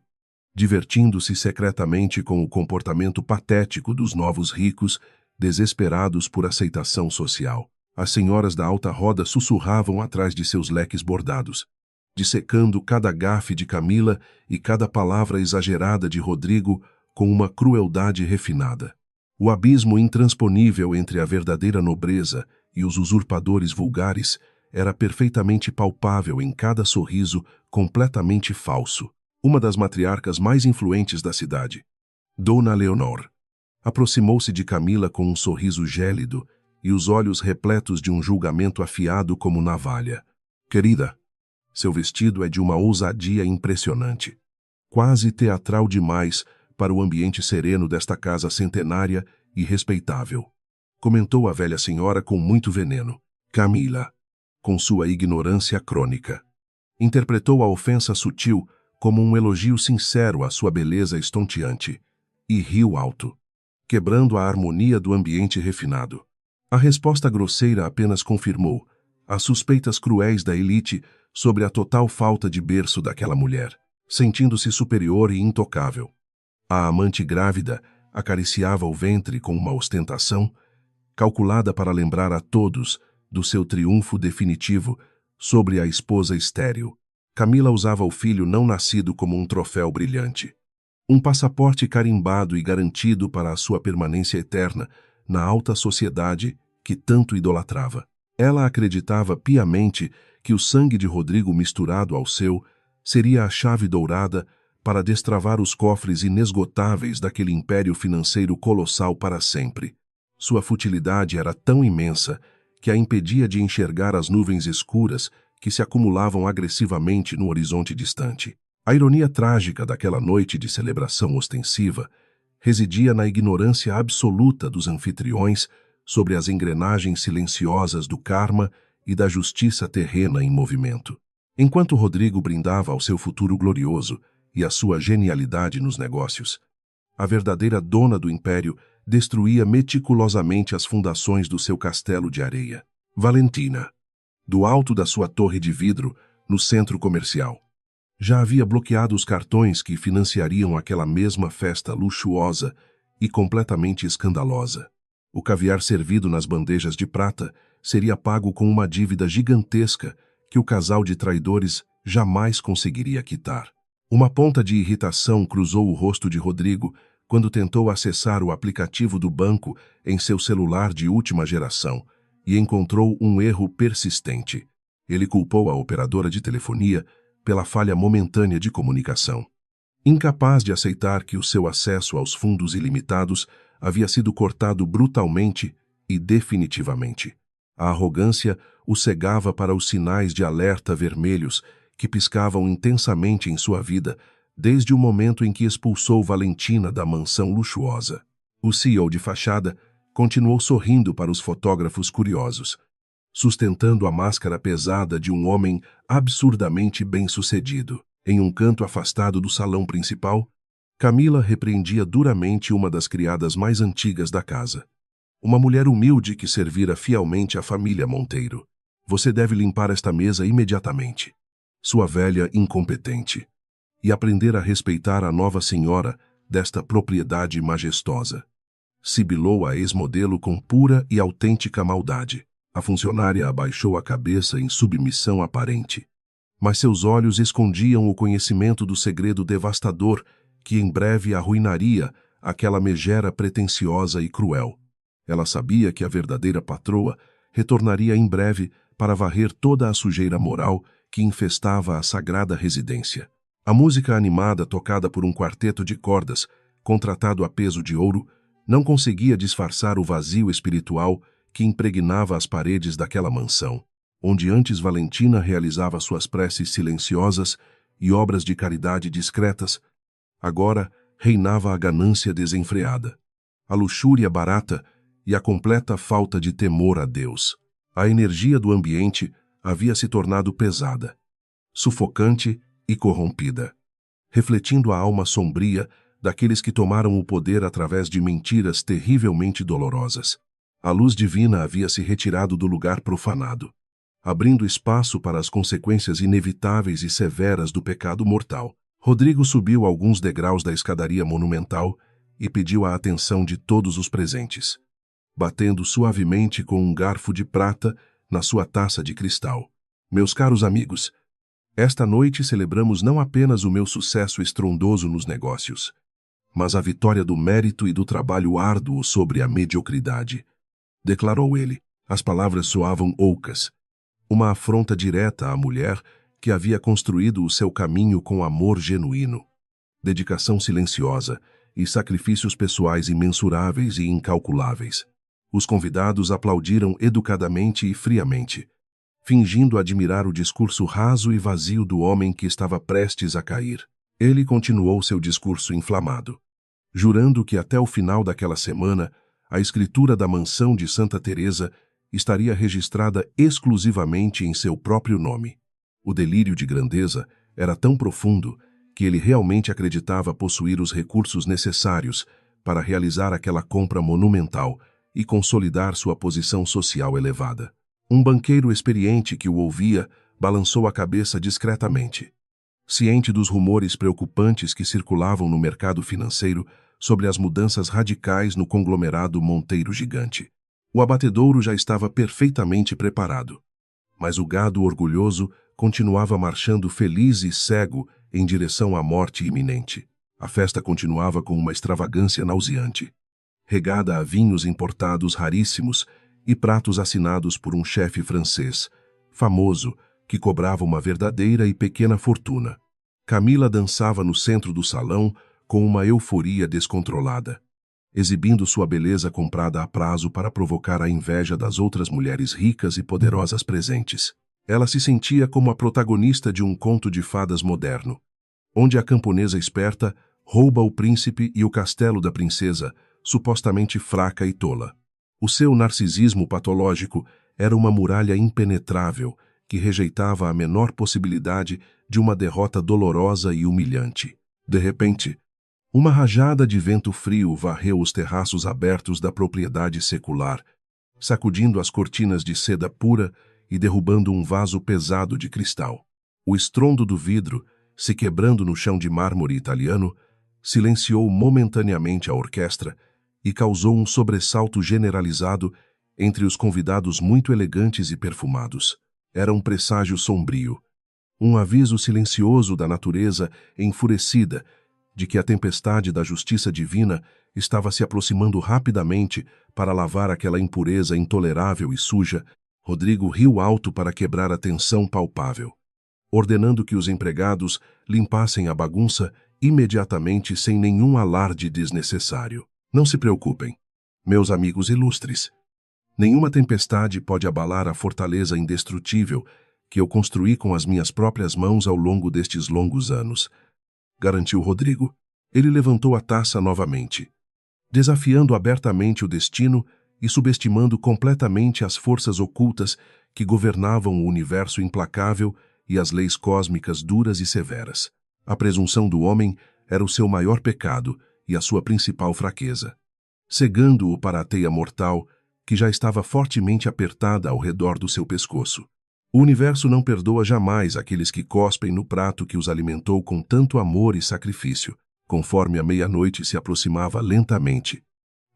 Speaker 1: divertindo-se secretamente com o comportamento patético dos novos ricos, desesperados por aceitação social. As senhoras da alta roda sussurravam atrás de seus leques bordados, dissecando cada gafe de Camila e cada palavra exagerada de Rodrigo com uma crueldade refinada. O abismo intransponível entre a verdadeira nobreza e os usurpadores vulgares era perfeitamente palpável em cada sorriso completamente falso. Uma das matriarcas mais influentes da cidade, Dona Leonor, aproximou-se de Camila com um sorriso gélido e os olhos repletos de um julgamento afiado como navalha. Querida, seu vestido é de uma ousadia impressionante, quase teatral demais para o ambiente sereno desta casa centenária e respeitável. comentou a velha senhora com muito veneno. Camila, com sua ignorância crônica, interpretou a ofensa sutil como um elogio sincero à sua beleza estonteante, e riu alto, quebrando a harmonia do ambiente refinado. A resposta grosseira apenas confirmou as suspeitas cruéis da elite sobre a total falta de berço daquela mulher, sentindo-se superior e intocável. A amante grávida acariciava o ventre com uma ostentação calculada para lembrar a todos do seu triunfo definitivo sobre a esposa estéril. Camila usava o filho não nascido como um troféu brilhante, um passaporte carimbado e garantido para a sua permanência eterna na alta sociedade que tanto idolatrava. Ela acreditava piamente que o sangue de Rodrigo misturado ao seu seria a chave dourada para destravar os cofres inesgotáveis daquele império financeiro colossal para sempre. Sua futilidade era tão imensa que a impedia de enxergar as nuvens escuras que se acumulavam agressivamente no horizonte distante. A ironia trágica daquela noite de celebração ostensiva residia na ignorância absoluta dos anfitriões sobre as engrenagens silenciosas do karma e da justiça terrena em movimento. Enquanto Rodrigo brindava ao seu futuro glorioso e à sua genialidade nos negócios, a verdadeira dona do império destruía meticulosamente as fundações do seu castelo de areia. Valentina, do alto da sua torre de vidro, no centro comercial, já havia bloqueado os cartões que financiariam aquela mesma festa luxuosa e completamente escandalosa. O caviar servido nas bandejas de prata seria pago com uma dívida gigantesca que o casal de traidores jamais conseguiria quitar. Uma ponta de irritação cruzou o rosto de Rodrigo quando tentou acessar o aplicativo do banco em seu celular de última geração e encontrou um erro persistente. Ele culpou a operadora de telefonia pela falha momentânea de comunicação. Incapaz de aceitar que o seu acesso aos fundos ilimitados havia sido cortado brutalmente e definitivamente. A arrogância o cegava para os sinais de alerta vermelhos que piscavam intensamente em sua vida desde o momento em que expulsou Valentina da mansão luxuosa. O CEO de fachada continuou sorrindo para os fotógrafos curiosos, sustentando a máscara pesada de um homem absurdamente bem-sucedido. Em um canto afastado do salão principal, Camila repreendia duramente uma das criadas mais antigas da casa. Uma mulher humilde que servira fielmente a família Monteiro. Você deve limpar esta mesa imediatamente, sua velha incompetente, e aprender a respeitar a nova senhora desta propriedade majestosa. Sibilou a ex-modelo com pura e autêntica maldade. A funcionária abaixou a cabeça em submissão aparente, mas seus olhos escondiam o conhecimento do segredo devastador que em breve arruinaria aquela megera pretensiosa e cruel. Ela sabia que a verdadeira patroa retornaria em breve para varrer toda a sujeira moral que infestava a sagrada residência. A música animada tocada por um quarteto de cordas, contratado a peso de ouro, não conseguia disfarçar o vazio espiritual que impregnava as paredes daquela mansão, onde antes Valentina realizava suas preces silenciosas e obras de caridade discretas. Agora reinava a ganância desenfreada, a luxúria barata e a completa falta de temor a Deus. A energia do ambiente havia se tornado pesada, sufocante e corrompida, refletindo a alma sombria daqueles que tomaram o poder através de mentiras terrivelmente dolorosas. A luz divina havia se retirado do lugar profanado, abrindo espaço para as consequências inevitáveis e severas do pecado mortal. Rodrigo subiu alguns degraus da escadaria monumental e pediu a atenção de todos os presentes, batendo suavemente com um garfo de prata na sua taça de cristal. Meus caros amigos, esta noite celebramos não apenas o meu sucesso estrondoso nos negócios, mas a vitória do mérito e do trabalho árduo sobre a mediocridade, declarou ele. As palavras soavam oucas, uma afronta direta à mulher que havia construído o seu caminho com amor genuíno, dedicação silenciosa e sacrifícios pessoais imensuráveis e incalculáveis. Os convidados aplaudiram educadamente e friamente, fingindo admirar o discurso raso e vazio do homem que estava prestes a cair. Ele continuou seu discurso inflamado, jurando que até o final daquela semana A escritura da mansão de Santa Teresa estaria registrada exclusivamente em seu próprio nome. O delírio de grandeza era tão profundo que ele realmente acreditava possuir os recursos necessários para realizar aquela compra monumental e consolidar sua posição social elevada. Um banqueiro experiente que o ouvia balançou a cabeça discretamente. Ciente dos rumores preocupantes que circulavam no mercado financeiro sobre as mudanças radicais no conglomerado Monteiro Gigante. O abatedouro já estava perfeitamente preparado, mas o gado orgulhoso continuava marchando feliz e cego em direção à morte iminente. A festa continuava com uma extravagância nauseante, regada a vinhos importados raríssimos e pratos assinados por um chefe francês, famoso, que cobrava uma verdadeira e pequena fortuna. Camila dançava no centro do salão com uma euforia descontrolada, exibindo sua beleza comprada a prazo para provocar a inveja das outras mulheres ricas e poderosas presentes. Ela se sentia como a protagonista de um conto de fadas moderno, onde a camponesa esperta rouba o príncipe e o castelo da princesa, supostamente fraca e tola. O seu narcisismo patológico era uma muralha impenetrável que rejeitava a menor possibilidade de uma derrota dolorosa e humilhante. De repente, uma rajada de vento frio varreu os terraços abertos da propriedade secular, sacudindo as cortinas de seda pura e derrubando um vaso pesado de cristal. O estrondo do vidro, se quebrando no chão de mármore italiano, silenciou momentaneamente a orquestra e causou um sobressalto generalizado entre os convidados muito elegantes e perfumados. Era um presságio sombrio, um aviso silencioso da natureza enfurecida de que a tempestade da justiça divina estava se aproximando rapidamente para lavar aquela impureza intolerável e suja. Rodrigo riu alto para quebrar a tensão palpável, ordenando que os empregados limpassem a bagunça imediatamente sem nenhum alarde desnecessário. Não se preocupem, meus amigos ilustres. Nenhuma tempestade pode abalar a fortaleza indestrutível que eu construí com as minhas próprias mãos ao longo destes longos anos, garantiu Rodrigo. Ele levantou a taça novamente, desafiando abertamente o destino e subestimando completamente as forças ocultas que governavam o universo implacável e as leis cósmicas duras e severas. A presunção do homem era o seu maior pecado e a sua principal fraqueza, cegando-o para a teia mortal que já estava fortemente apertada ao redor do seu pescoço. O universo não perdoa jamais aqueles que cospem no prato que os alimentou com tanto amor e sacrifício. Conforme a meia-noite se aproximava lentamente,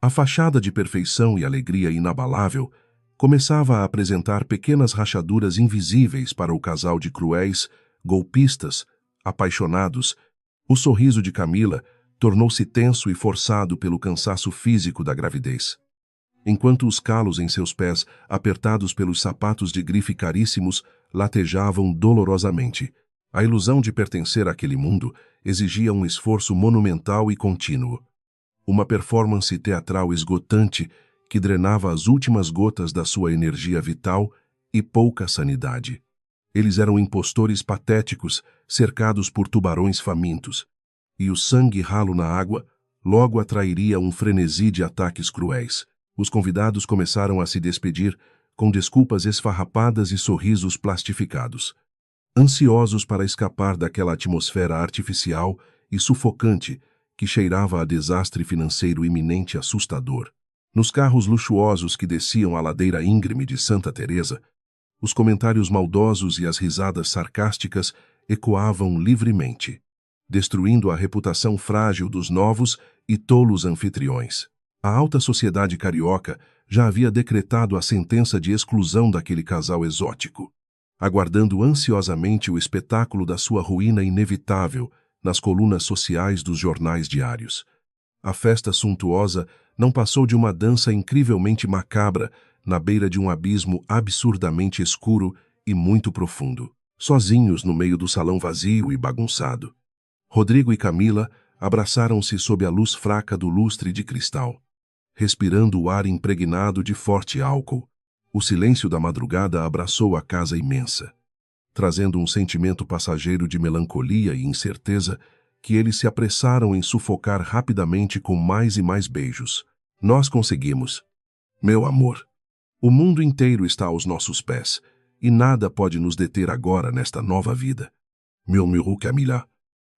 Speaker 1: a fachada de perfeição e alegria inabalável começava a apresentar pequenas rachaduras invisíveis para o casal de cruéis, golpistas, apaixonados. O sorriso de Camila tornou-se tenso e forçado pelo cansaço físico da gravidez, enquanto os calos em seus pés, apertados pelos sapatos de grife caríssimos, latejavam dolorosamente. A ilusão de pertencer àquele mundo exigia um esforço monumental e contínuo. Uma performance teatral esgotante que drenava as últimas gotas da sua energia vital e pouca sanidade. Eles eram impostores patéticos, cercados por tubarões famintos, e o sangue ralo na água logo atrairia um frenesi de ataques cruéis. Os convidados começaram a se despedir com desculpas esfarrapadas e sorrisos plastificados, ansiosos para escapar daquela atmosfera artificial e sufocante que cheirava a desastre financeiro iminente e assustador. Nos carros luxuosos que desciam a ladeira íngreme de Santa Teresa, os comentários maldosos e as risadas sarcásticas ecoavam livremente, destruindo a reputação frágil dos novos e tolos anfitriões. A alta sociedade carioca já havia decretado a sentença de exclusão daquele casal exótico, aguardando ansiosamente o espetáculo da sua ruína inevitável nas colunas sociais dos jornais diários. A festa suntuosa não passou de uma dança incrivelmente macabra na beira de um abismo absurdamente escuro e muito profundo, sozinhos no meio do salão vazio e bagunçado. Rodrigo e Camila abraçaram-se sob a luz fraca do lustre de cristal, respirando o ar impregnado de forte álcool. O silêncio da madrugada abraçou a casa imensa, trazendo um sentimento passageiro de melancolia e incerteza que eles se apressaram em sufocar rapidamente com mais e mais beijos. Nós conseguimos. Meu amor, o mundo inteiro está aos nossos pés, e nada pode nos deter agora nesta nova vida. Murmurou Camila,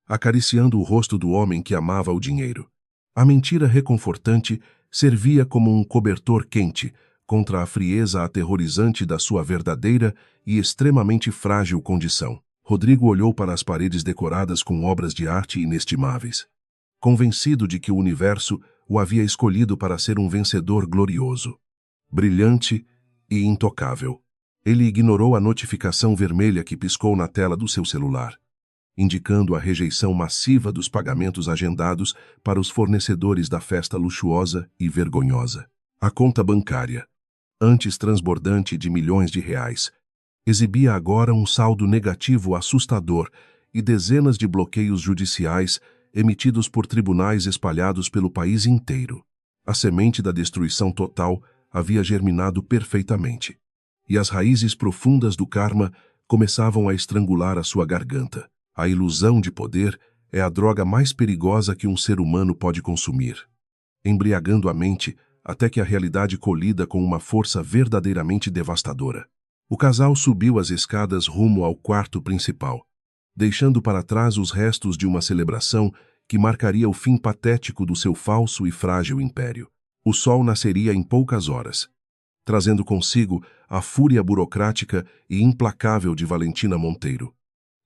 Speaker 1: acariciando o rosto do homem que amava o dinheiro. A mentira reconfortante servia como um cobertor quente contra a frieza aterrorizante da sua verdadeira e extremamente frágil condição. Rodrigo olhou para as paredes decoradas com obras de arte inestimáveis, convencido de que o universo o havia escolhido para ser um vencedor glorioso, brilhante e intocável. Ele ignorou a notificação vermelha que piscou na tela do seu celular, indicando a rejeição massiva dos pagamentos agendados para os fornecedores da festa luxuosa e vergonhosa. A conta bancária, antes transbordante de milhões de reais, exibia agora um saldo negativo assustador e dezenas de bloqueios judiciais emitidos por tribunais espalhados pelo país inteiro. A semente da destruição total havia germinado perfeitamente, e as raízes profundas do karma começavam a estrangular a sua garganta. A ilusão de poder é a droga mais perigosa que um ser humano pode consumir, embriagando a mente até que a realidade colida com uma força verdadeiramente devastadora. O casal subiu as escadas rumo ao quarto principal, deixando para trás os restos de uma celebração que marcaria o fim patético do seu falso e frágil império. O sol nasceria em poucas horas, trazendo consigo a fúria burocrática e implacável de Valentina Monteiro,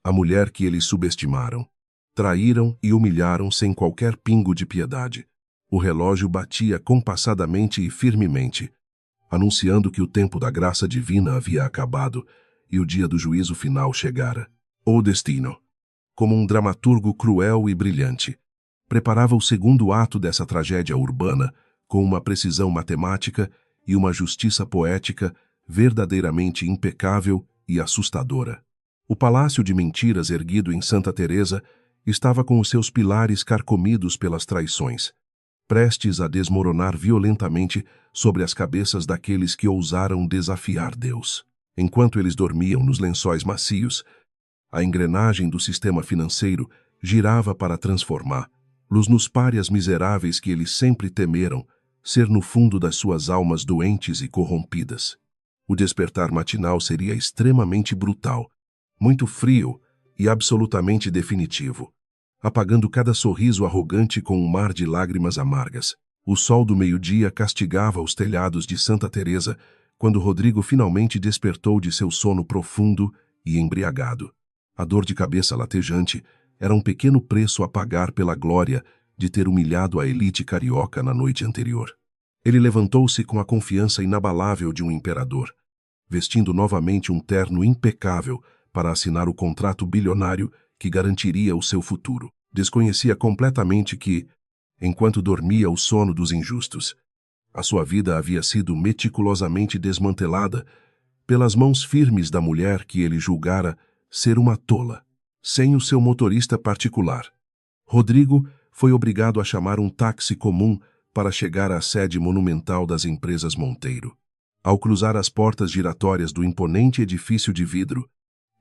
Speaker 1: a mulher que eles subestimaram, traíram e humilharam sem qualquer pingo de piedade. O relógio batia compassadamente e firmemente, anunciando que o tempo da graça divina havia acabado e o dia do juízo final chegara. O destino, como um dramaturgo cruel e brilhante, preparava o segundo ato dessa tragédia urbana com uma precisão matemática e uma justiça poética verdadeiramente impecável e assustadora. O palácio de mentiras erguido em Santa Teresa estava com os seus pilares carcomidos pelas traições, prestes a desmoronar violentamente sobre as cabeças daqueles que ousaram desafiar Deus. Enquanto eles dormiam nos lençóis macios, a engrenagem do sistema financeiro girava para transformá-los nos párias miseráveis que eles sempre temeram ser no fundo das suas almas doentes e corrompidas. O despertar matinal seria extremamente brutal, muito frio e absolutamente definitivo, apagando cada sorriso arrogante com um mar de lágrimas amargas. O sol do meio-dia castigava os telhados de Santa Teresa quando Rodrigo finalmente despertou de seu sono profundo e embriagado. A dor de cabeça latejante era um pequeno preço a pagar pela glória de ter humilhado a elite carioca na noite anterior. Ele levantou-se com a confiança inabalável de um imperador, vestindo novamente um terno impecável para assinar o contrato bilionário que garantiria o seu futuro. Desconhecia completamente que, enquanto dormia o sono dos injustos, a sua vida havia sido meticulosamente desmantelada pelas mãos firmes da mulher que ele julgara ser uma tola. Sem o seu motorista particular, Rodrigo foi obrigado a chamar um táxi comum para chegar à sede monumental das empresas Monteiro. Ao cruzar as portas giratórias do imponente edifício de vidro,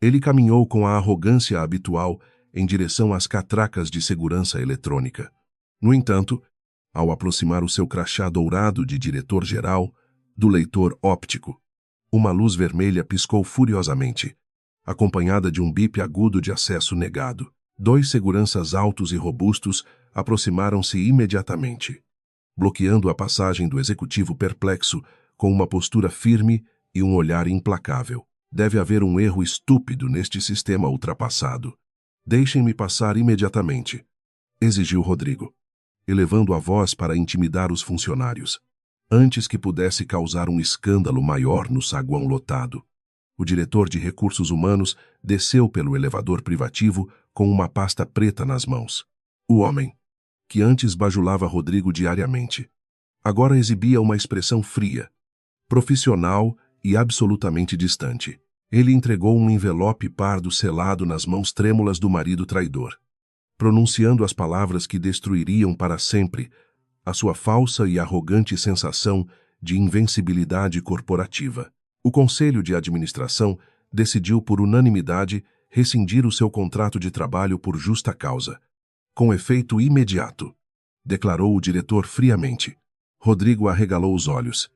Speaker 1: ele caminhou com a arrogância habitual em direção às catracas de segurança eletrônica. No entanto, ao aproximar o seu crachá dourado de diretor-geral do leitor óptico, uma luz vermelha piscou furiosamente, acompanhada de um bip agudo de acesso negado. 2 seguranças altos e robustos aproximaram-se imediatamente, bloqueando a passagem do executivo perplexo com uma postura firme e um olhar implacável. Deve haver um erro estúpido neste sistema ultrapassado. Deixem-me passar imediatamente, exigiu Rodrigo, elevando a voz para intimidar os funcionários, antes que pudesse causar um escândalo maior no saguão lotado. O diretor de recursos humanos desceu pelo elevador privativo com uma pasta preta nas mãos. O homem, que antes bajulava Rodrigo diariamente, agora exibia uma expressão fria, profissional e absolutamente distante. Ele entregou um envelope pardo selado nas mãos trêmulas do marido traidor, pronunciando as palavras que destruiriam para sempre a sua falsa e arrogante sensação de invencibilidade corporativa. O Conselho de Administração decidiu por unanimidade rescindir o seu contrato de trabalho por justa causa, com efeito imediato, declarou o diretor friamente. Rodrigo arregalou os olhos,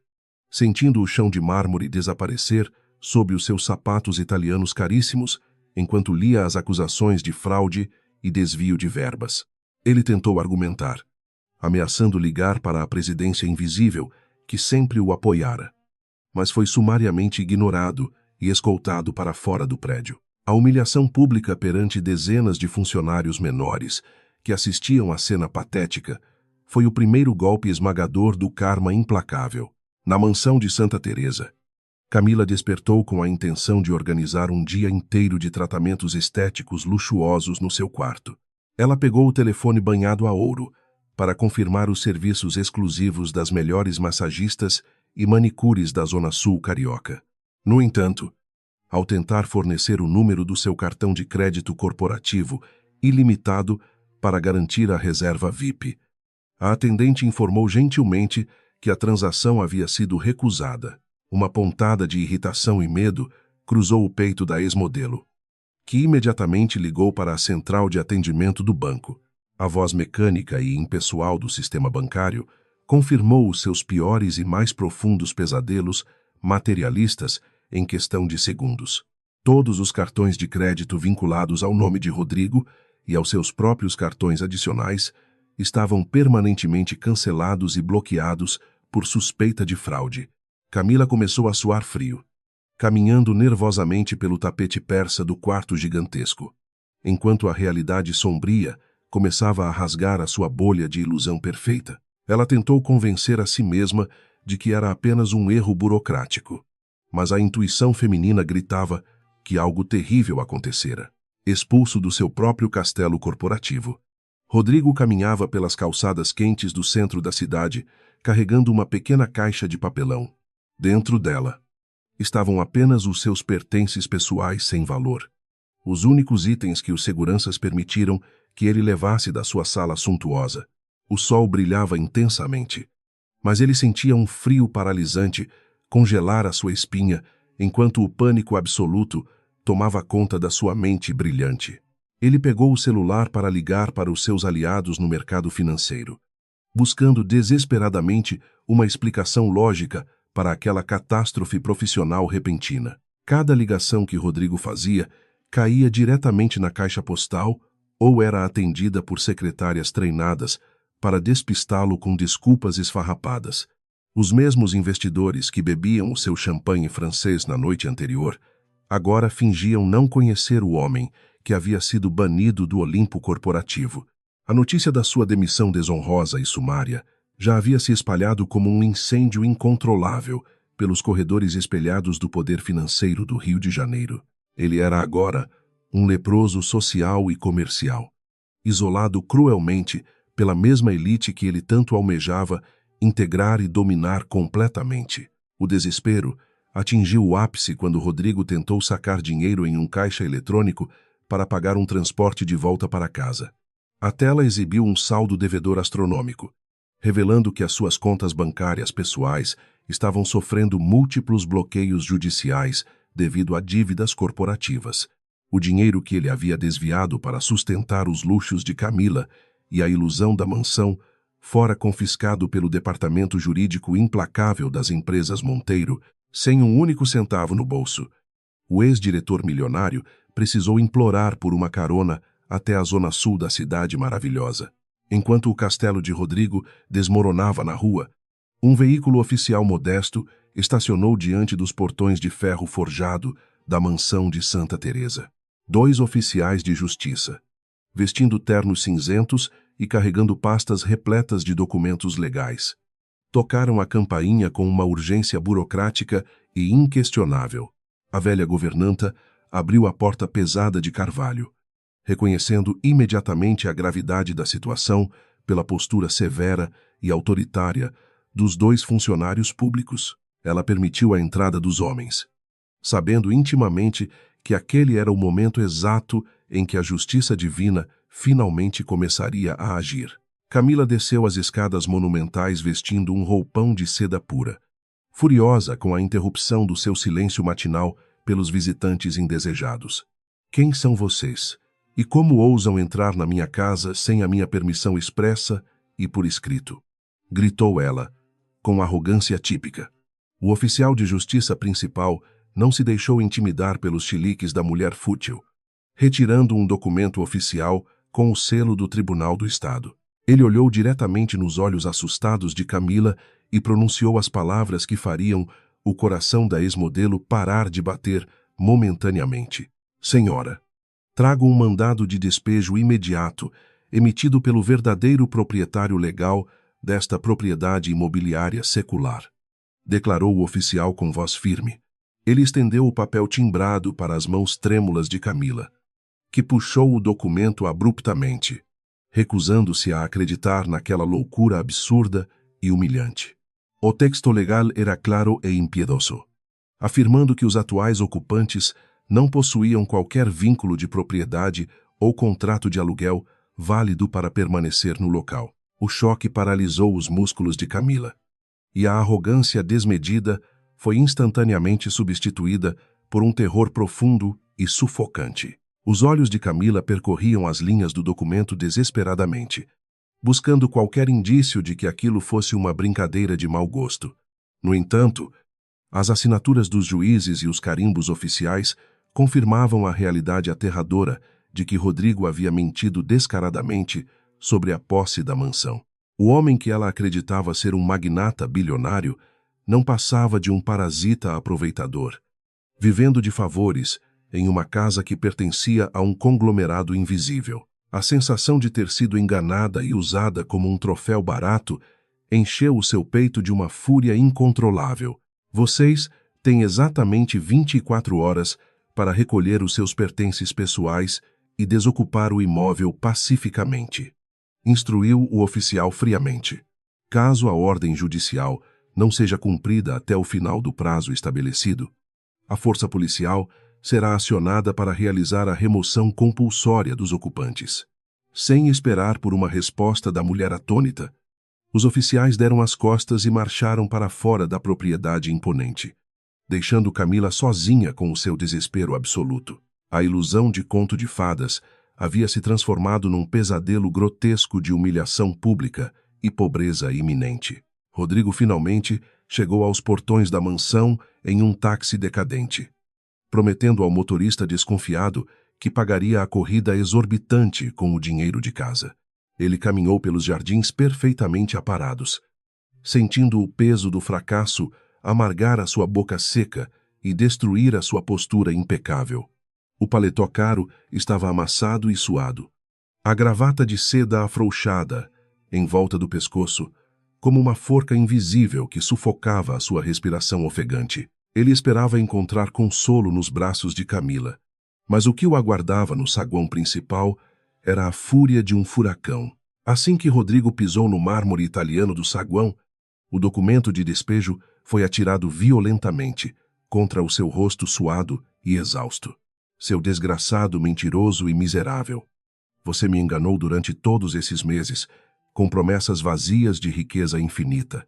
Speaker 1: sentindo o chão de mármore desaparecer sob os seus sapatos italianos caríssimos, enquanto lia as acusações de fraude e desvio de verbas. Ele tentou argumentar, ameaçando ligar para a presidência invisível, que sempre o apoiara. Mas foi sumariamente ignorado e escoltado para fora do prédio. A humilhação pública perante dezenas de funcionários menores que assistiam à cena patética foi o primeiro golpe esmagador do karma implacável. Na mansão de Santa Teresa, Camila despertou com a intenção de organizar um dia inteiro de tratamentos estéticos luxuosos no seu quarto. Ela pegou o telefone banhado a ouro para confirmar os serviços exclusivos das melhores massagistas e manicures da Zona Sul carioca. No entanto, ao tentar fornecer o número do seu cartão de crédito corporativo ilimitado para garantir a reserva VIP, a atendente informou gentilmente que a transação havia sido recusada. Uma pontada de irritação e medo cruzou o peito da ex-modelo, que imediatamente ligou para a central de atendimento do banco. A voz mecânica e impessoal do sistema bancário confirmou os seus piores e mais profundos pesadelos materialistas em questão de segundos. Todos os cartões de crédito vinculados ao nome de Rodrigo e aos seus próprios cartões adicionais estavam permanentemente cancelados e bloqueados por suspeita de fraude. Camila começou a suar frio, caminhando nervosamente pelo tapete persa do quarto gigantesco, enquanto a realidade sombria começava a rasgar a sua bolha de ilusão perfeita. Ela tentou convencer a si mesma de que era apenas um erro burocrático, mas a intuição feminina gritava que algo terrível acontecera. Expulso do seu próprio castelo corporativo, Rodrigo caminhava pelas calçadas quentes do centro da cidade, carregando uma pequena caixa de papelão. Dentro dela estavam apenas os seus pertences pessoais sem valor, os únicos itens que os seguranças permitiram que ele levasse da sua sala suntuosa. O sol brilhava intensamente, mas ele sentia um frio paralisante congelar a sua espinha enquanto o pânico absoluto tomava conta da sua mente brilhante. Ele pegou o celular para ligar para os seus aliados no mercado financeiro, buscando desesperadamente uma explicação lógica para aquela catástrofe profissional repentina. Cada ligação que Rodrigo fazia caía diretamente na caixa postal ou era atendida por secretárias treinadas para despistá-lo com desculpas esfarrapadas. Os mesmos investidores que bebiam o seu champanhe francês na noite anterior agora fingiam não conhecer o homem que havia sido banido do Olimpo corporativo. A notícia da sua demissão desonrosa e sumária já havia se espalhado como um incêndio incontrolável pelos corredores espelhados do poder financeiro do Rio de Janeiro. Ele era agora um leproso social e comercial, isolado cruelmente pela mesma elite que ele tanto almejava integrar e dominar completamente. O desespero atingiu o ápice quando Rodrigo tentou sacar dinheiro em um caixa eletrônico para pagar um transporte de volta para casa. A tela exibiu um saldo devedor astronômico, revelando que as suas contas bancárias pessoais estavam sofrendo múltiplos bloqueios judiciais devido a dívidas corporativas. O dinheiro que ele havia desviado para sustentar os luxos de Camila e a ilusão da mansão fora confiscado pelo departamento jurídico implacável das empresas Monteiro, sem um único centavo no bolso. O ex-diretor milionário precisou implorar por uma carona até a zona sul da cidade maravilhosa. Enquanto o castelo de Rodrigo desmoronava na rua, um veículo oficial modesto estacionou diante dos portões de ferro forjado da mansão de Santa Teresa. 2 oficiais de justiça, vestindo ternos cinzentos e carregando pastas repletas de documentos legais, tocaram a campainha com uma urgência burocrática e inquestionável. A velha governanta abriu a porta pesada de carvalho, reconhecendo imediatamente a gravidade da situação pela postura severa e autoritária dos 2 funcionários públicos. Ela permitiu a entrada dos homens, sabendo intimamente que aquele era o momento exato em que a justiça divina finalmente começaria a agir. Camila desceu as escadas monumentais vestindo um roupão de seda pura, furiosa com a interrupção do seu silêncio matinal pelos visitantes indesejados. Quem são vocês? E como ousam entrar na minha casa sem a minha permissão expressa e por escrito? Gritou ela, com arrogância típica. O oficial de justiça principal não se deixou intimidar pelos chiliques da mulher fútil, retirando um documento oficial com o selo do Tribunal do Estado. Ele olhou diretamente nos olhos assustados de Camila e pronunciou as palavras que fariam o coração da ex-modelo parar de bater momentaneamente. Senhora, trago um mandado de despejo imediato, emitido pelo verdadeiro proprietário legal desta propriedade imobiliária secular, declarou o oficial com voz firme. Ele estendeu o papel timbrado para as mãos trêmulas de Camila, que puxou o documento abruptamente, recusando-se a acreditar naquela loucura absurda e humilhante. O texto legal era claro e impiedoso, afirmando que os atuais ocupantes não possuíam qualquer vínculo de propriedade ou contrato de aluguel válido para permanecer no local. O choque paralisou os músculos de Camila, e a arrogância desmedida foi instantaneamente substituída por um terror profundo e sufocante. Os olhos de Camila percorriam as linhas do documento desesperadamente, buscando qualquer indício de que aquilo fosse uma brincadeira de mau gosto. No entanto, as assinaturas dos juízes e os carimbos oficiais confirmavam a realidade aterradora de que Rodrigo havia mentido descaradamente sobre a posse da mansão. O homem que ela acreditava ser um magnata bilionário não passava de um parasita aproveitador, vivendo de favores em uma casa que pertencia a um conglomerado invisível. A sensação de ter sido enganada e usada como um troféu barato encheu o seu peito de uma fúria incontrolável. Vocês têm exatamente 24 horas para recolher os seus pertences pessoais e desocupar o imóvel pacificamente, instruiu o oficial friamente. Caso a ordem judicial não seja cumprida até o final do prazo estabelecido, a força policial será acionada para realizar a remoção compulsória dos ocupantes. Sem esperar por uma resposta da mulher atônita, os oficiais deram as costas e marcharam para fora da propriedade imponente, deixando Camila sozinha com o seu desespero absoluto. A ilusão de conto de fadas havia se transformado num pesadelo grotesco de humilhação pública e pobreza iminente. Rodrigo finalmente chegou aos portões da mansão em um táxi decadente, prometendo ao motorista desconfiado que pagaria a corrida exorbitante com o dinheiro de casa. Ele caminhou pelos jardins perfeitamente aparados, sentindo o peso do fracasso amargar a sua boca seca e destruir a sua postura impecável. O paletó caro estava amassado e suado. A gravata de seda afrouxada, em volta do pescoço, como uma forca invisível que sufocava a sua respiração ofegante. Ele esperava encontrar consolo nos braços de Camila, mas o que o aguardava no saguão principal era a fúria de um furacão. Assim que Rodrigo pisou no mármore italiano do saguão, o documento de despejo foi atirado violentamente contra o seu rosto suado e exausto. Seu desgraçado, mentiroso e miserável. Você me enganou durante todos esses meses, com promessas vazias de riqueza infinita.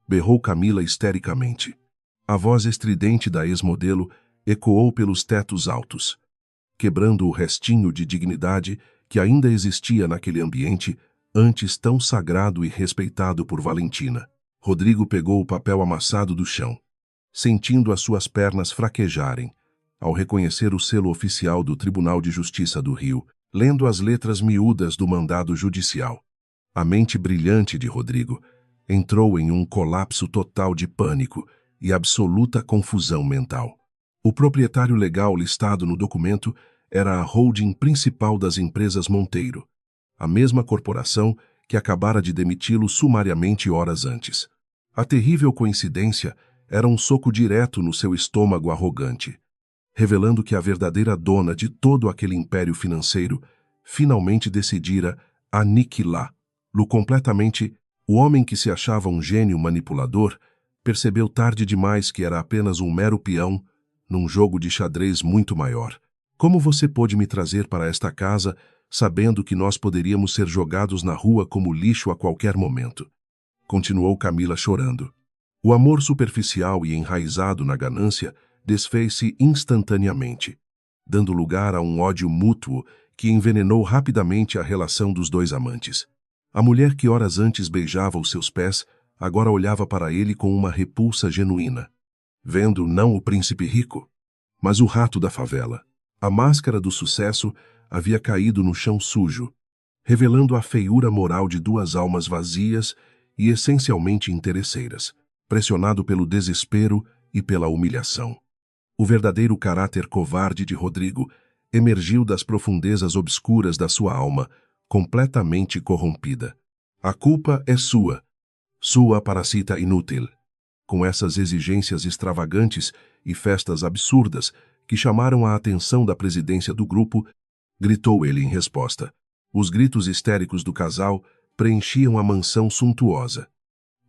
Speaker 1: Berrou Camila histericamente. A voz estridente da ex-modelo ecoou pelos tetos altos, quebrando o restinho de dignidade que ainda existia naquele ambiente antes tão sagrado e respeitado por Valentina. Rodrigo pegou o papel amassado do chão, sentindo as suas pernas fraquejarem, ao reconhecer o selo oficial do Tribunal de Justiça do Rio, lendo as letras miúdas do mandado judicial. A mente brilhante de Rodrigo entrou em um colapso total de pânico e absoluta confusão mental. O proprietário legal listado no documento era a holding principal das empresas Monteiro, a mesma corporação que acabara de demiti-lo sumariamente horas antes. A terrível coincidência era um soco direto no seu estômago arrogante, revelando que a verdadeira dona de todo aquele império financeiro finalmente decidira aniquilá-lo completamente. O homem que se achava um gênio manipulador percebeu tarde demais que era apenas um mero peão num jogo de xadrez muito maior. Como você pôde me trazer para esta casa sabendo que nós poderíamos ser jogados na rua como lixo a qualquer momento? Continuou Camila chorando. O amor superficial e enraizado na ganância desfez-se instantaneamente, dando lugar a um ódio mútuo que envenenou rapidamente a relação dos dois amantes. A mulher que horas antes beijava os seus pés agora olhava para ele com uma repulsa genuína, vendo não o príncipe rico, mas o rato da favela. A máscara do sucesso havia caído no chão sujo, revelando a feiura moral de duas almas vazias e essencialmente interesseiras, pressionado pelo desespero e pela humilhação. O verdadeiro caráter covarde de Rodrigo emergiu das profundezas obscuras da sua alma, completamente corrompida. A culpa é sua, sua parasita inútil. Com essas exigências extravagantes e festas absurdas que chamaram a atenção da presidência do grupo, gritou ele em resposta. Os gritos histéricos do casal preenchiam a mansão suntuosa,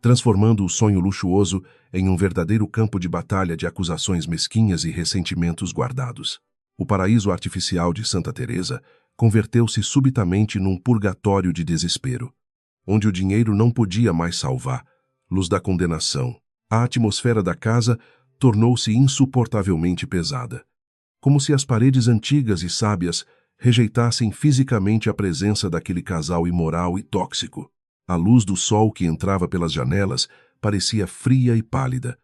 Speaker 1: transformando o sonho luxuoso em um verdadeiro campo de batalha de acusações mesquinhas e ressentimentos guardados. O paraíso artificial de Santa Teresa converteu-se subitamente num purgatório de desespero, onde o dinheiro não podia mais salvar, luz da condenação. A atmosfera da casa tornou-se insuportavelmente pesada, como se as paredes antigas e sábias rejeitassem fisicamente a presença daquele casal imoral e tóxico. A luz do sol que entrava pelas janelas parecia fria e pálida,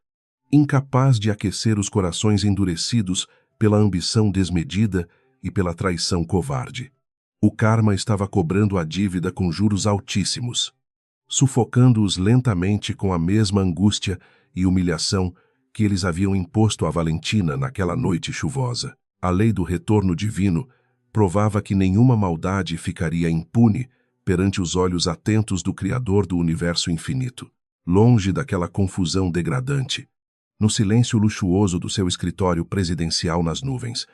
Speaker 1: incapaz de aquecer os corações endurecidos pela ambição desmedida e pela traição covarde. O karma estava cobrando a dívida com juros altíssimos, sufocando-os lentamente com a mesma angústia e humilhação que eles haviam imposto a Valentina naquela noite chuvosa. A lei do retorno divino provava que nenhuma maldade ficaria impune perante os olhos atentos do Criador do universo infinito. Longe daquela confusão degradante, no silêncio luxuoso do seu escritório presidencial nas nuvens,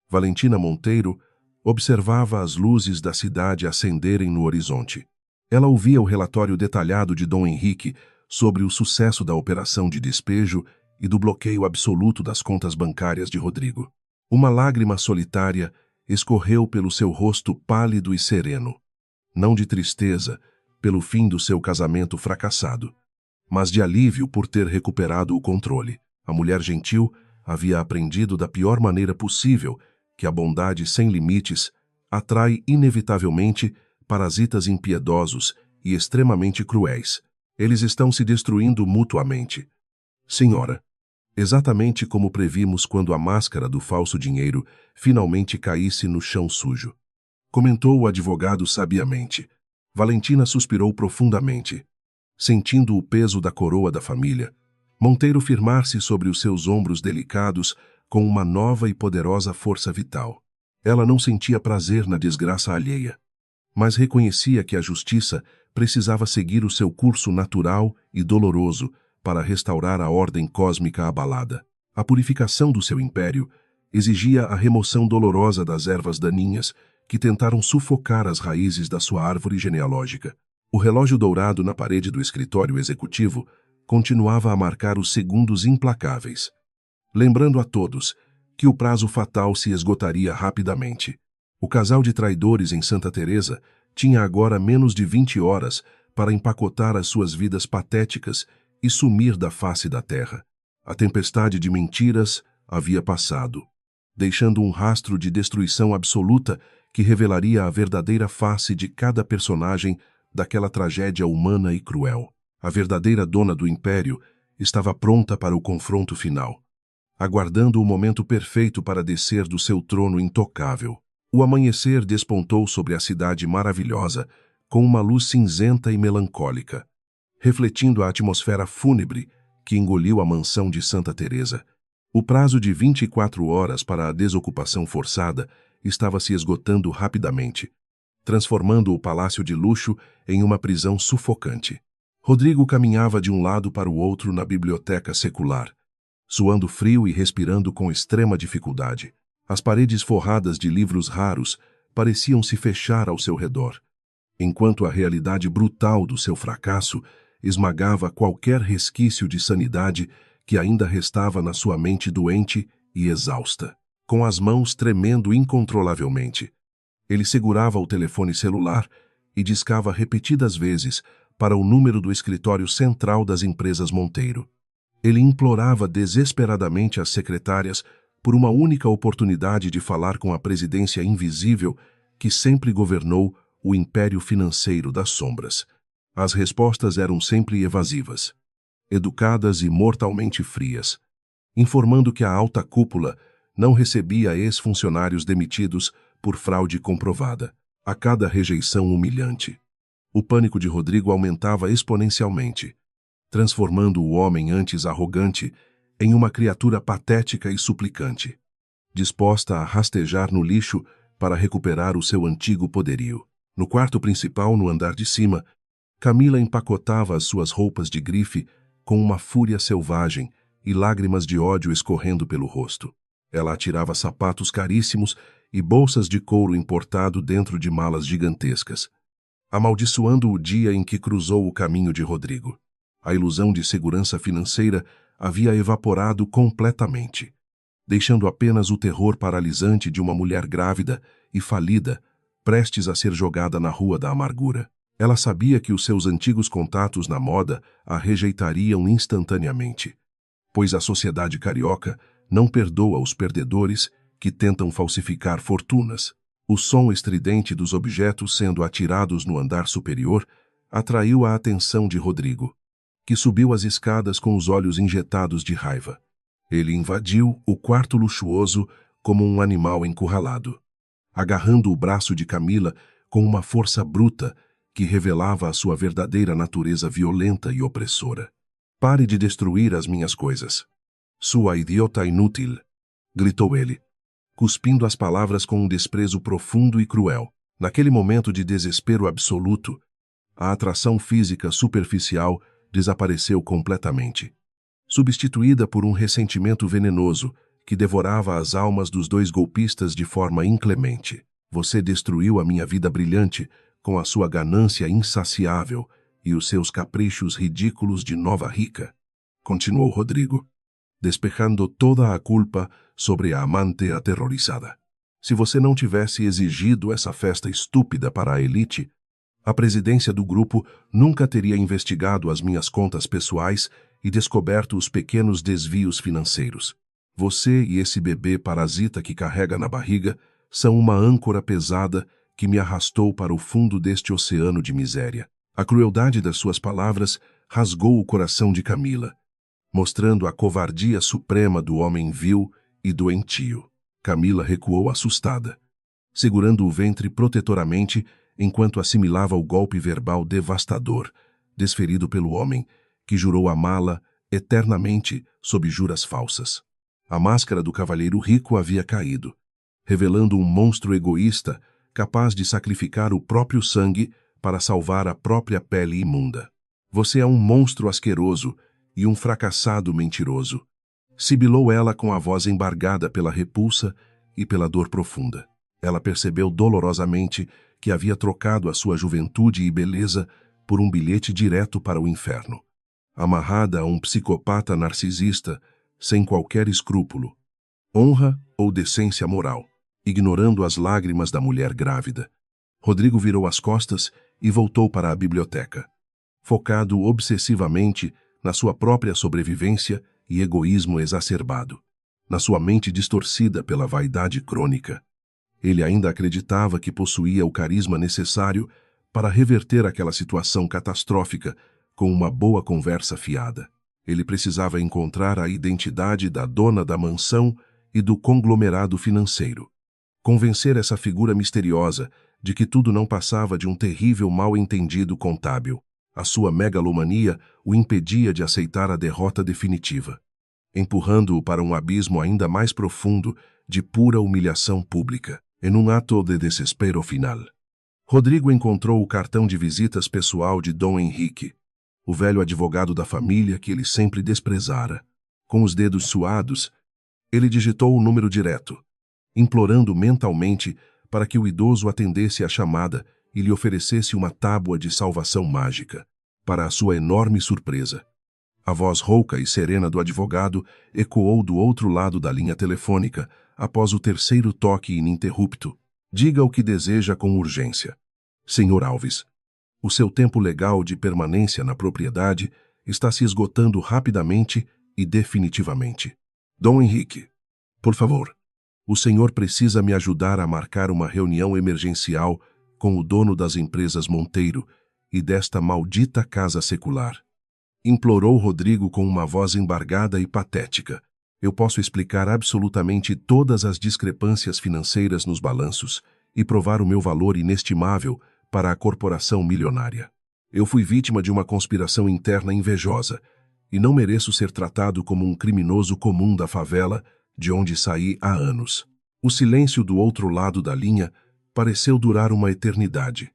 Speaker 1: Valentina Monteiro observava as luzes da cidade acenderem no horizonte. Ela ouvia o relatório detalhado de Dom Henrique sobre o sucesso da operação de despejo e do bloqueio absoluto das contas bancárias de Rodrigo. Uma lágrima solitária escorreu pelo seu rosto pálido e sereno, não de tristeza pelo fim do seu casamento fracassado, mas de alívio por ter recuperado o controle. A mulher gentil havia aprendido da pior maneira possível que a bondade sem limites atrai inevitavelmente parasitas impiedosos e extremamente cruéis. Eles estão se destruindo mutuamente. Senhora, exatamente como previmos quando a máscara do falso dinheiro finalmente caísse no chão sujo, comentou o advogado sabiamente. Valentina suspirou profundamente, sentindo o peso da coroa da família. Monteiro firmar-se sobre os seus ombros delicados com uma nova e poderosa força vital. Ela não sentia prazer na desgraça alheia, mas reconhecia que a justiça precisava seguir o seu curso natural e doloroso para restaurar a ordem cósmica abalada. A purificação do seu império exigia a remoção dolorosa das ervas daninhas que tentaram sufocar as raízes da sua árvore genealógica. O relógio dourado na parede do escritório executivo continuava a marcar os segundos implacáveis, lembrando a todos que o prazo fatal se esgotaria rapidamente. O casal de traidores em Santa Teresa tinha agora menos de 20 horas para empacotar as suas vidas patéticas e sumir da face da terra. A tempestade de mentiras havia passado, deixando um rastro de destruição absoluta que revelaria a verdadeira face de cada personagem daquela tragédia humana e cruel. A verdadeira dona do império estava pronta para o confronto final, aguardando o momento perfeito para descer do seu trono intocável. O amanhecer despontou sobre a cidade maravilhosa com uma luz cinzenta e melancólica, refletindo a atmosfera fúnebre que engoliu a mansão de Santa Teresa. O prazo de 24 horas para a desocupação forçada estava se esgotando rapidamente, transformando o palácio de luxo em uma prisão sufocante. Rodrigo caminhava de um lado para o outro na biblioteca secular, suando frio e respirando com extrema dificuldade. As paredes forradas de livros raros pareciam se fechar ao seu redor, enquanto a realidade brutal do seu fracasso esmagava qualquer resquício de sanidade que ainda restava na sua mente doente e exausta. Com as mãos tremendo incontrolavelmente, ele segurava o telefone celular e discava repetidas vezes para o número do escritório central das empresas Monteiro. Ele implorava desesperadamente às secretárias por uma única oportunidade de falar com a presidência invisível que sempre governou o império financeiro das sombras. As respostas eram sempre evasivas, educadas e mortalmente frias, informando que a alta cúpula não recebia ex-funcionários demitidos por fraude comprovada. A cada rejeição humilhante, o pânico de Rodrigo aumentava exponencialmente, transformando o homem antes arrogante em uma criatura patética e suplicante, disposta a rastejar no lixo para recuperar o seu antigo poderio. No quarto principal, no andar de cima, Camila empacotava as suas roupas de grife com uma fúria selvagem e lágrimas de ódio escorrendo pelo rosto. Ela atirava sapatos caríssimos e bolsas de couro importado dentro de malas gigantescas, amaldiçoando o dia em que cruzou o caminho de Rodrigo. A ilusão de segurança financeira havia evaporado completamente, deixando apenas o terror paralisante de uma mulher grávida e falida, prestes a ser jogada na rua da amargura. Ela sabia que os seus antigos contatos na moda a rejeitariam instantaneamente, pois a sociedade carioca não perdoa os perdedores que tentam falsificar fortunas. O som estridente dos objetos sendo atirados no andar superior atraiu a atenção de Rodrigo, que subiu as escadas com os olhos injetados de raiva. Ele invadiu o quarto luxuoso como um animal encurralado, agarrando o braço de Camila com uma força bruta que revelava a sua verdadeira natureza violenta e opressora. "Pare de destruir as minhas coisas, sua idiota inútil", gritou ele, cuspindo as palavras com um desprezo profundo e cruel. Naquele momento de desespero absoluto, a atração física superficial desapareceu completamente, substituída por um ressentimento venenoso que devorava as almas dos dois golpistas de forma inclemente. "Você destruiu a minha vida brilhante com a sua ganância insaciável e os seus caprichos ridículos de nova rica", continuou Rodrigo, despejando toda a culpa sobre a amante aterrorizada. "Se você não tivesse exigido essa festa estúpida para a elite, a presidência do grupo nunca teria investigado as minhas contas pessoais e descoberto os pequenos desvios financeiros. Você e esse bebê parasita que carrega na barriga são uma âncora pesada que me arrastou para o fundo deste oceano de miséria." A crueldade das suas palavras rasgou o coração de Camila, mostrando a covardia suprema do homem vil e doentio. Camila recuou assustada, segurando o ventre protetoramente enquanto assimilava o golpe verbal devastador desferido pelo homem que jurou amá-la eternamente sob juras falsas. A máscara do cavalheiro rico havia caído, revelando um monstro egoísta capaz de sacrificar o próprio sangue para salvar a própria pele imunda. "Você é um monstro asqueroso e um fracassado mentiroso", sibilou ela com a voz embargada pela repulsa e pela dor profunda. Ela percebeu dolorosamente que havia trocado a sua juventude e beleza por um bilhete direto para o inferno, amarrada a um psicopata narcisista sem qualquer escrúpulo, honra ou decência moral. Ignorando as lágrimas da mulher grávida, Rodrigo virou as costas e voltou para a biblioteca, focado obsessivamente na sua própria sobrevivência e egoísmo exacerbado, na sua mente distorcida pela vaidade crônica. Ele ainda acreditava que possuía o carisma necessário para reverter aquela situação catastrófica com uma boa conversa fiada. Ele precisava encontrar a identidade da dona da mansão e do conglomerado financeiro. Convencer essa figura misteriosa de que tudo não passava de um terrível mal-entendido contábil. A sua megalomania o impedia de aceitar a derrota definitiva, empurrando-o para um abismo ainda mais profundo de pura humilhação pública. Em um ato de desespero final, Rodrigo encontrou o cartão de visitas pessoal de Dom Henrique, o velho advogado da família que ele sempre desprezara. Com os dedos suados, ele digitou o número direto, implorando mentalmente para que o idoso atendesse à chamada e lhe oferecesse uma tábua de salvação mágica. Para a sua enorme surpresa, a voz rouca e serena do advogado ecoou do outro lado da linha telefônica após o terceiro toque ininterrupto. "Diga o que deseja com urgência. Senhor Alves, o seu tempo legal de permanência na propriedade está se esgotando rapidamente e definitivamente. Dom Henrique, por favor, o senhor precisa me ajudar a marcar uma reunião emergencial com o dono das empresas Monteiro e desta maldita casa secular. Implorou Rodrigo com uma voz embargada e patética. Eu posso explicar absolutamente todas as discrepâncias financeiras nos balanços e provar o meu valor inestimável para a corporação milionária. Eu fui vítima de uma conspiração interna invejosa e não mereço ser tratado como um criminoso comum da favela de onde saí há anos. O silêncio do outro lado da linha pareceu durar uma eternidade,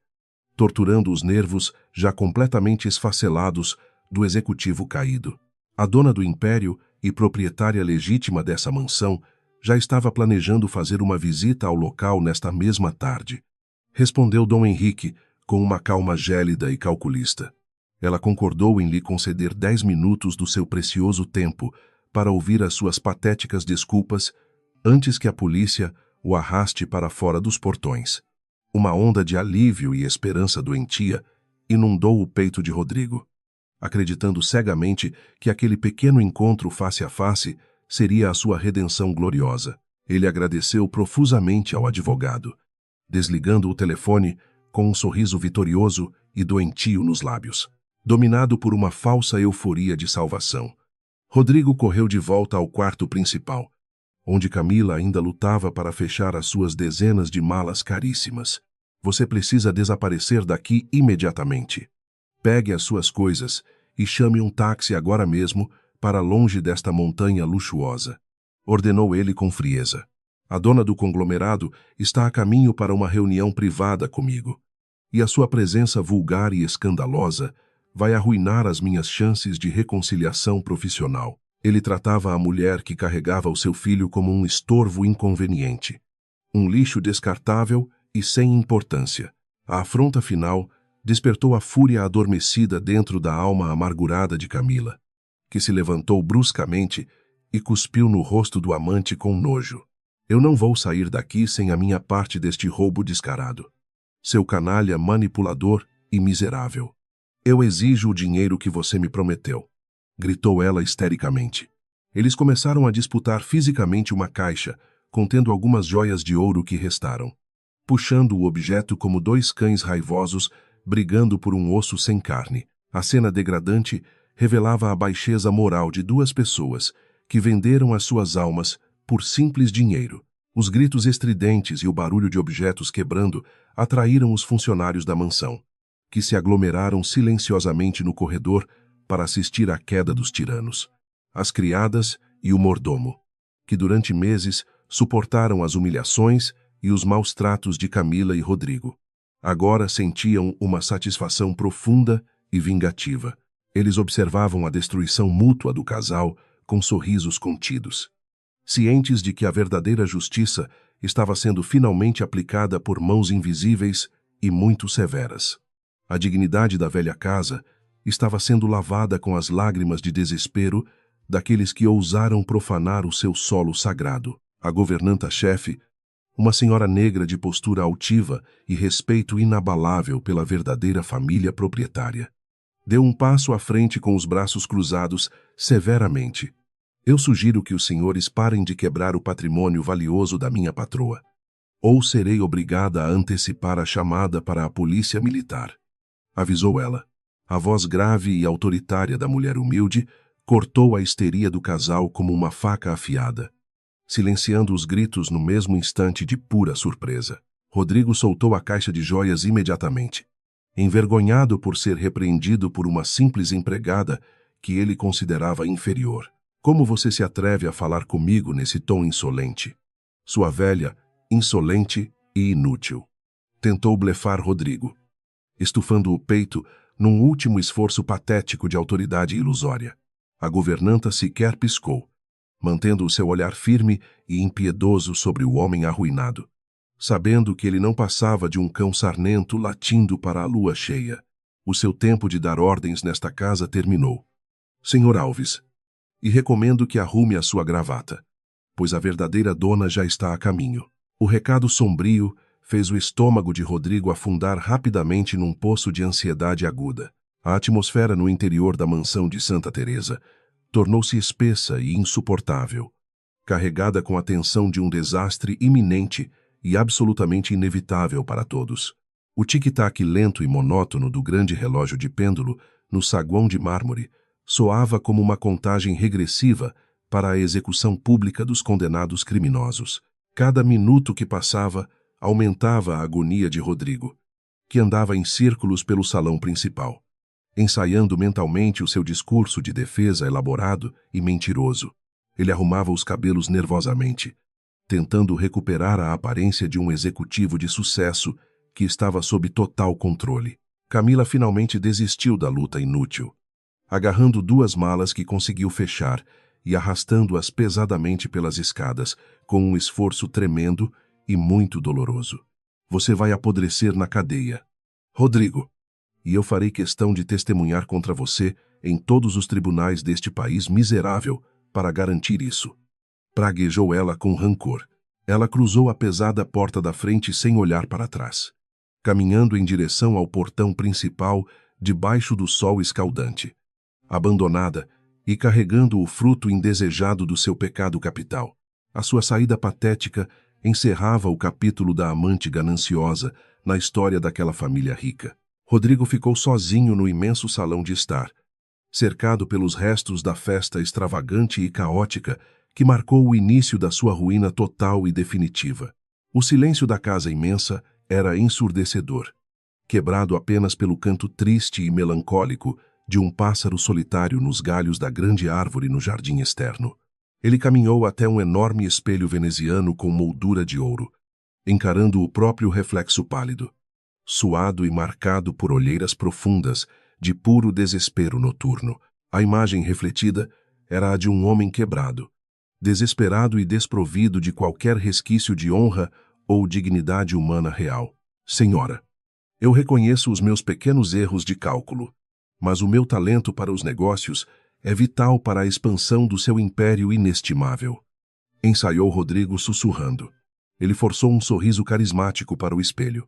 Speaker 1: torturando os nervos já completamente esfacelados do executivo caído. A dona do império e proprietária legítima dessa mansão já estava planejando fazer uma visita ao local nesta mesma tarde. Respondeu Dom Henrique com uma calma gélida e calculista. Ela concordou em lhe conceder 10 minutos do seu precioso tempo para ouvir as suas patéticas desculpas antes que a polícia o arraste para fora dos portões. Uma onda de alívio e esperança doentia inundou o peito de Rodrigo, acreditando cegamente que aquele pequeno encontro face a face seria a sua redenção gloriosa. Ele agradeceu profusamente ao advogado, desligando o telefone com um sorriso vitorioso e doentio nos lábios. Dominado por uma falsa euforia de salvação, Rodrigo correu de volta ao quarto principal, onde Camila ainda lutava para fechar as suas dezenas de malas caríssimas. Você precisa desaparecer daqui imediatamente. Pegue as suas coisas e chame um táxi agora mesmo para longe desta montanha luxuosa, ordenou ele com frieza. A dona do conglomerado está a caminho para uma reunião privada comigo, e a sua presença vulgar e escandalosa vai arruinar as minhas chances de reconciliação profissional. Ele tratava a mulher que carregava o seu filho como um estorvo inconveniente, um lixo descartável e sem importância. A afronta final despertou a fúria adormecida dentro da alma amargurada de Camila, que se levantou bruscamente e cuspiu no rosto do amante com nojo. Eu não vou sair daqui sem a minha parte deste roubo descarado. Seu canalha manipulador e miserável. Eu exijo o dinheiro que você me prometeu, gritou ela histericamente. Eles começaram a disputar fisicamente uma caixa, contendo algumas joias de ouro que restaram, puxando o objeto como dois cães raivosos brigando por um osso sem carne. A cena degradante revelava a baixeza moral de duas pessoas que venderam as suas almas por simples dinheiro. Os gritos estridentes e o barulho de objetos quebrando atraíram os funcionários da mansão, que se aglomeraram silenciosamente no corredor para assistir à queda dos tiranos. As criadas e o mordomo, que durante meses suportaram as humilhações e os maus tratos de Camila e Rodrigo, agora sentiam uma satisfação profunda e vingativa. Eles observavam a destruição mútua do casal com sorrisos contidos, cientes de que a verdadeira justiça estava sendo finalmente aplicada por mãos invisíveis e muito severas. A dignidade da velha casa estava sendo lavada com as lágrimas de desespero daqueles que ousaram profanar o seu solo sagrado. A governanta-chefe, uma senhora negra de postura altiva e respeito inabalável pela verdadeira família proprietária, deu um passo à frente com os braços cruzados severamente. Eu sugiro que os senhores parem de quebrar o patrimônio valioso da minha patroa, ou serei obrigada a antecipar a chamada para a polícia militar, avisou ela. A voz grave e autoritária da mulher humilde cortou a histeria do casal como uma faca afiada, silenciando os gritos no mesmo instante de pura surpresa. Rodrigo soltou a caixa de joias imediatamente, envergonhado por ser repreendido por uma simples empregada que ele considerava inferior. Como você se atreve a falar comigo nesse tom insolente? Sua velha, insolente e inútil. Tentou blefar Rodrigo, estufando o peito num último esforço patético de autoridade ilusória. A governanta sequer piscou, mantendo o seu olhar firme e impiedoso sobre o homem arruinado, sabendo que ele não passava de um cão sarnento latindo para a lua cheia. O seu tempo de dar ordens nesta casa terminou. Senhor Alves, e recomendo que arrume a sua gravata, pois a verdadeira dona já está a caminho. O recado sombrio fez o estômago de Rodrigo afundar rapidamente num poço de ansiedade aguda. A atmosfera no interior da mansão de Santa Teresa tornou-se espessa e insuportável, carregada com a tensão de um desastre iminente e absolutamente inevitável para todos. O tic-tac lento e monótono do grande relógio de pêndulo no saguão de mármore soava como uma contagem regressiva para a execução pública dos condenados criminosos. Cada minuto que passava aumentava a agonia de Rodrigo, que andava em círculos pelo salão principal, ensaiando mentalmente o seu discurso de defesa elaborado e mentiroso. Ele arrumava os cabelos nervosamente, tentando recuperar a aparência de um executivo de sucesso que estava sob total controle. Camila finalmente desistiu da luta inútil, agarrando duas malas que conseguiu fechar e arrastando-as pesadamente pelas escadas, com um esforço tremendo e muito doloroso. Você vai apodrecer na cadeia, Rodrigo, e eu farei questão de testemunhar contra você em todos os tribunais deste país miserável para garantir isso. Praguejou ela com rancor. Ela cruzou a pesada porta da frente sem olhar para trás, caminhando em direção ao portão principal debaixo do sol escaldante, abandonada e carregando o fruto indesejado do seu pecado capital. A sua saída patética encerrava o capítulo da amante gananciosa na história daquela família rica. Rodrigo ficou sozinho no imenso salão de estar, cercado pelos restos da festa extravagante e caótica que marcou o início da sua ruína total e definitiva. O silêncio da casa imensa era ensurdecedor, quebrado apenas pelo canto triste e melancólico de um pássaro solitário nos galhos da grande árvore no jardim externo. Ele caminhou até um enorme espelho veneziano com moldura de ouro, encarando o próprio reflexo pálido, suado e marcado por olheiras profundas de puro desespero noturno. A imagem refletida era a de um homem quebrado, desesperado e desprovido de qualquer resquício de honra ou dignidade humana real. Senhora, eu reconheço os meus pequenos erros de cálculo, mas o meu talento para os negócios é vital para a expansão do seu império inestimável. Ensaiou Rodrigo sussurrando. Ele forçou um sorriso carismático para o espelho,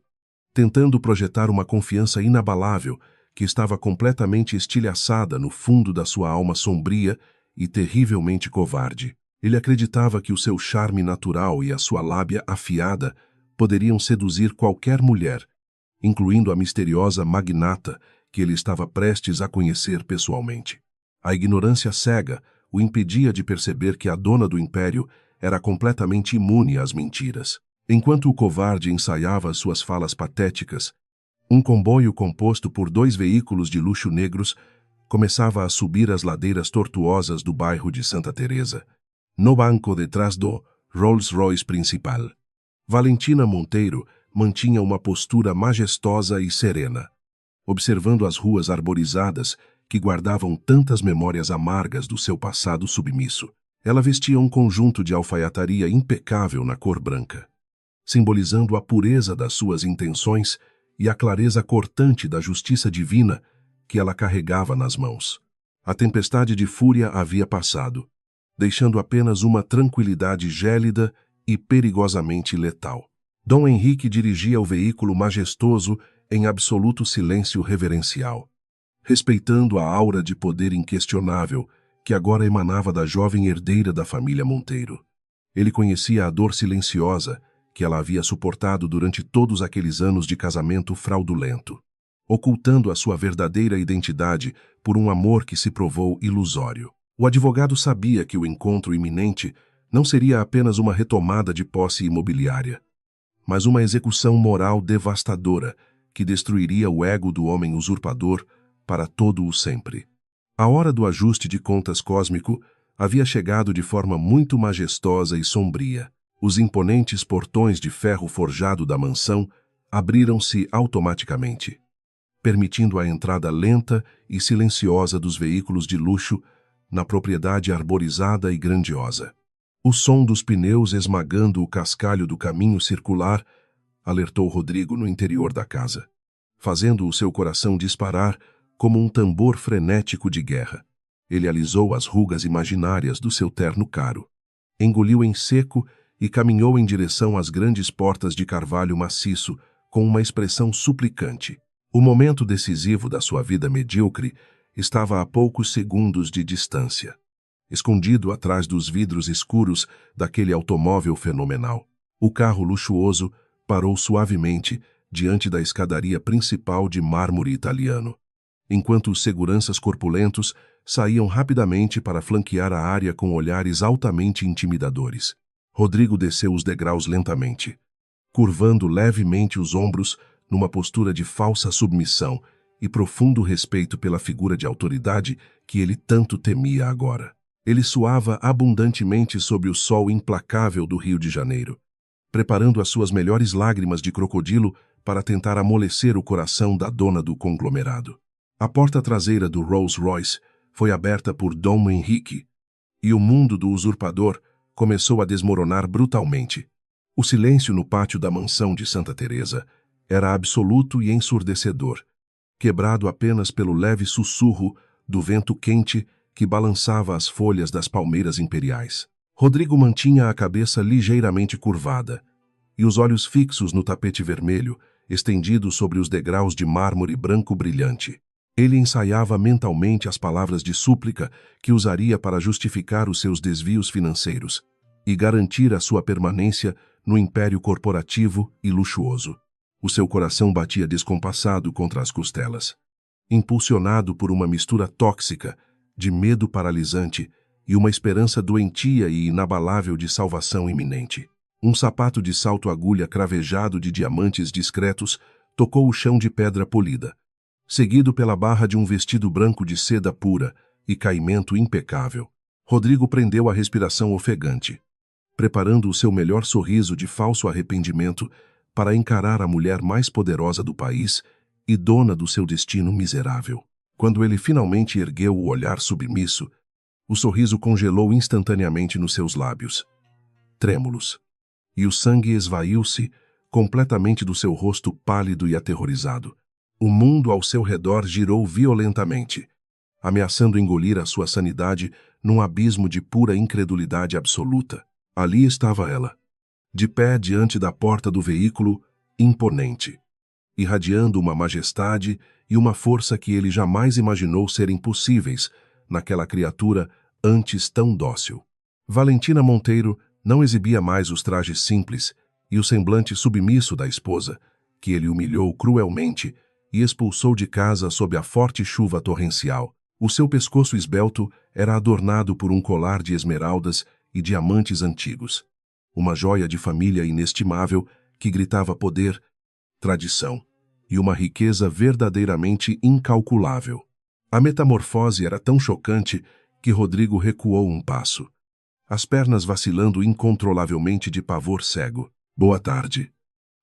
Speaker 1: tentando projetar uma confiança inabalável que estava completamente estilhaçada no fundo da sua alma sombria e terrivelmente covarde. Ele acreditava que o seu charme natural e a sua lábia afiada poderiam seduzir qualquer mulher, incluindo a misteriosa magnata que ele estava prestes a conhecer pessoalmente. A ignorância cega o impedia de perceber que a dona do império era completamente imune às mentiras. Enquanto o covarde ensaiava suas falas patéticas, um comboio composto por 2 veículos de luxo negros começava a subir as ladeiras tortuosas do bairro de Santa Teresa, no banco detrás do Rolls-Royce principal. Valentina Monteiro mantinha uma postura majestosa e serena, observando as ruas arborizadas que guardavam tantas memórias amargas do seu passado submisso. Ela vestia um conjunto de alfaiataria impecável na cor branca, simbolizando a pureza das suas intenções e a clareza cortante da justiça divina que ela carregava nas mãos. A tempestade de fúria havia passado, deixando apenas uma tranquilidade gélida e perigosamente letal. Dom Henrique dirigia o veículo majestoso em absoluto silêncio reverencial, respeitando a aura de poder inquestionável que agora emanava da jovem herdeira da família Monteiro. Ele conhecia a dor silenciosa que ela havia suportado durante todos aqueles anos de casamento fraudulento, ocultando a sua verdadeira identidade por um amor que se provou ilusório. O advogado sabia que o encontro iminente não seria apenas uma retomada de posse imobiliária, mas uma execução moral devastadora que destruiria o ego do homem usurpador para todo o sempre. A hora do ajuste de contas cósmico havia chegado de forma muito majestosa e sombria. Os imponentes portões de ferro forjado da mansão abriram-se automaticamente, permitindo a entrada lenta e silenciosa dos veículos de luxo na propriedade arborizada e grandiosa. O som dos pneus esmagando o cascalho do caminho circular alertou Rodrigo no interior da casa, fazendo o seu coração disparar como um tambor frenético de guerra. Ele alisou as rugas imaginárias do seu terno caro, engoliu em seco e caminhou em direção às grandes portas de carvalho maciço com uma expressão suplicante. O momento decisivo da sua vida medíocre estava a poucos segundos de distância, escondido atrás dos vidros escuros daquele automóvel fenomenal. O carro luxuoso parou suavemente diante da escadaria principal de mármore italiano, enquanto os seguranças corpulentos saíam rapidamente para flanquear a área com olhares altamente intimidadores. Rodrigo desceu os degraus lentamente, curvando levemente os ombros numa postura de falsa submissão e profundo respeito pela figura de autoridade que ele tanto temia agora. Ele suava abundantemente sob o sol implacável do Rio de Janeiro, preparando as suas melhores lágrimas de crocodilo para tentar amolecer o coração da dona do conglomerado. A porta traseira do Rolls-Royce foi aberta por Dom Henrique, e o mundo do usurpador começou a desmoronar brutalmente. O silêncio no pátio da mansão de Santa Teresa era absoluto e ensurdecedor, quebrado apenas pelo leve sussurro do vento quente que balançava as folhas das palmeiras imperiais. Rodrigo mantinha a cabeça ligeiramente curvada e os olhos fixos no tapete vermelho, estendido sobre os degraus de mármore branco brilhante. Ele ensaiava mentalmente as palavras de súplica que usaria para justificar os seus desvios financeiros e garantir a sua permanência no império corporativo e luxuoso. O seu coração batia descompassado contra as costelas, impulsionado por uma mistura tóxica de medo paralisante e uma esperança doentia e inabalável de salvação iminente. Um sapato de salto-agulha cravejado de diamantes discretos tocou o chão de pedra polida, seguido pela barra de um vestido branco de seda pura e caimento impecável. Rodrigo prendeu a respiração ofegante, preparando o seu melhor sorriso de falso arrependimento para encarar a mulher mais poderosa do país e dona do seu destino miserável. Quando ele finalmente ergueu o olhar submisso, o sorriso congelou instantaneamente nos seus lábios, trêmulos, e o sangue esvaiu-se completamente do seu rosto pálido e aterrorizado. O mundo ao seu redor girou violentamente, ameaçando engolir a sua sanidade num abismo de pura incredulidade absoluta. Ali estava ela, de pé diante da porta do veículo, imponente, irradiando uma majestade e uma força que ele jamais imaginou serem possíveis naquela criatura antes tão dócil. Valentina Monteiro não exibia mais os trajes simples e o semblante submisso da esposa, que ele humilhou cruelmente e expulsou de casa sob a forte chuva torrencial. O seu pescoço esbelto era adornado por um colar de esmeraldas e diamantes antigos, uma joia de família inestimável que gritava poder, tradição e uma riqueza verdadeiramente incalculável. A metamorfose era tão chocante que Rodrigo recuou um passo, as pernas vacilando incontrolavelmente de pavor cego. Boa tarde.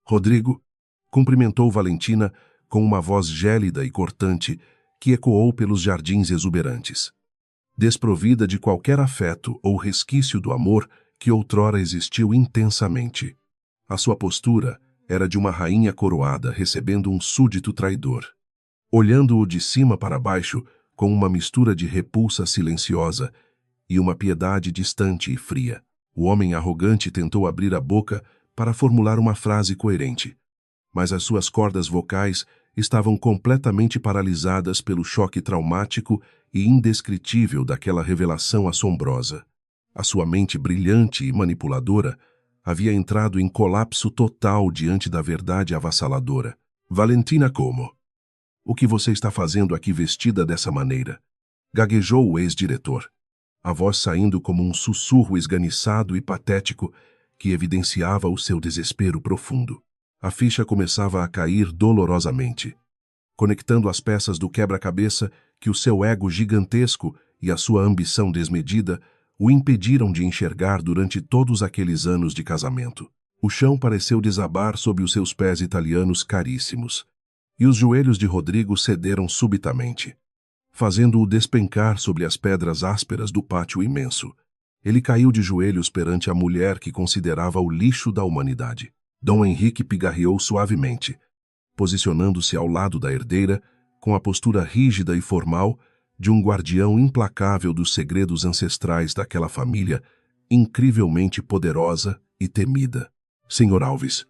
Speaker 1: Rodrigo cumprimentou Valentina com uma voz gélida e cortante que ecoou pelos jardins exuberantes, desprovida de qualquer afeto ou resquício do amor que outrora existiu intensamente. A sua postura era de uma rainha coroada recebendo um súdito traidor, olhando-o de cima para baixo com uma mistura de repulsa silenciosa e uma piedade distante e fria. O homem arrogante tentou abrir a boca para formular uma frase coerente, mas as suas cordas vocais estavam completamente paralisadas pelo choque traumático e indescritível daquela revelação assombrosa. A sua mente brilhante e manipuladora havia entrado em colapso total diante da verdade avassaladora. Valentina, como? O que você está fazendo aqui vestida dessa maneira? Gaguejou o ex-diretor, a voz saindo como um sussurro esganiçado e patético que evidenciava o seu desespero profundo. A ficha começava a cair dolorosamente, conectando as peças do quebra-cabeça que o seu ego gigantesco e a sua ambição desmedida o impediram de enxergar durante todos aqueles anos de casamento. O chão pareceu desabar sob os seus pés italianos caríssimos, e os joelhos de Rodrigo cederam subitamente, fazendo-o despencar sobre as pedras ásperas do pátio imenso. Ele caiu de joelhos perante a mulher que considerava o lixo da humanidade. Dom Henrique pigarreou suavemente, posicionando-se ao lado da herdeira com a postura rígida e formal de um guardião implacável dos segredos ancestrais daquela família incrivelmente poderosa e temida. Senhor Alves,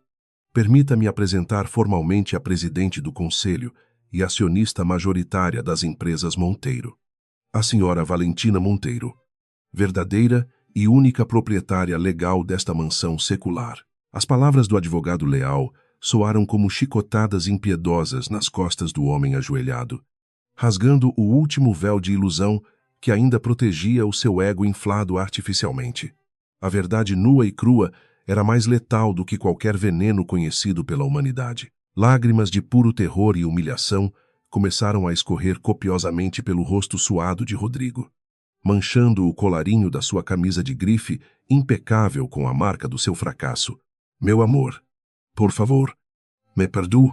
Speaker 1: permita-me apresentar formalmente a presidente do Conselho e acionista majoritária das empresas Monteiro, a senhora Valentina Monteiro, verdadeira e única proprietária legal desta mansão secular. As palavras do advogado leal soaram como chicotadas impiedosas nas costas do homem ajoelhado, rasgando o último véu de ilusão que ainda protegia o seu ego inflado artificialmente. A verdade nua e crua era mais letal do que qualquer veneno conhecido pela humanidade. Lágrimas de puro terror e humilhação começaram a escorrer copiosamente pelo rosto suado de Rodrigo, manchando o colarinho da sua camisa de grife, impecável com a marca do seu fracasso. Meu amor, por favor, me perdoe.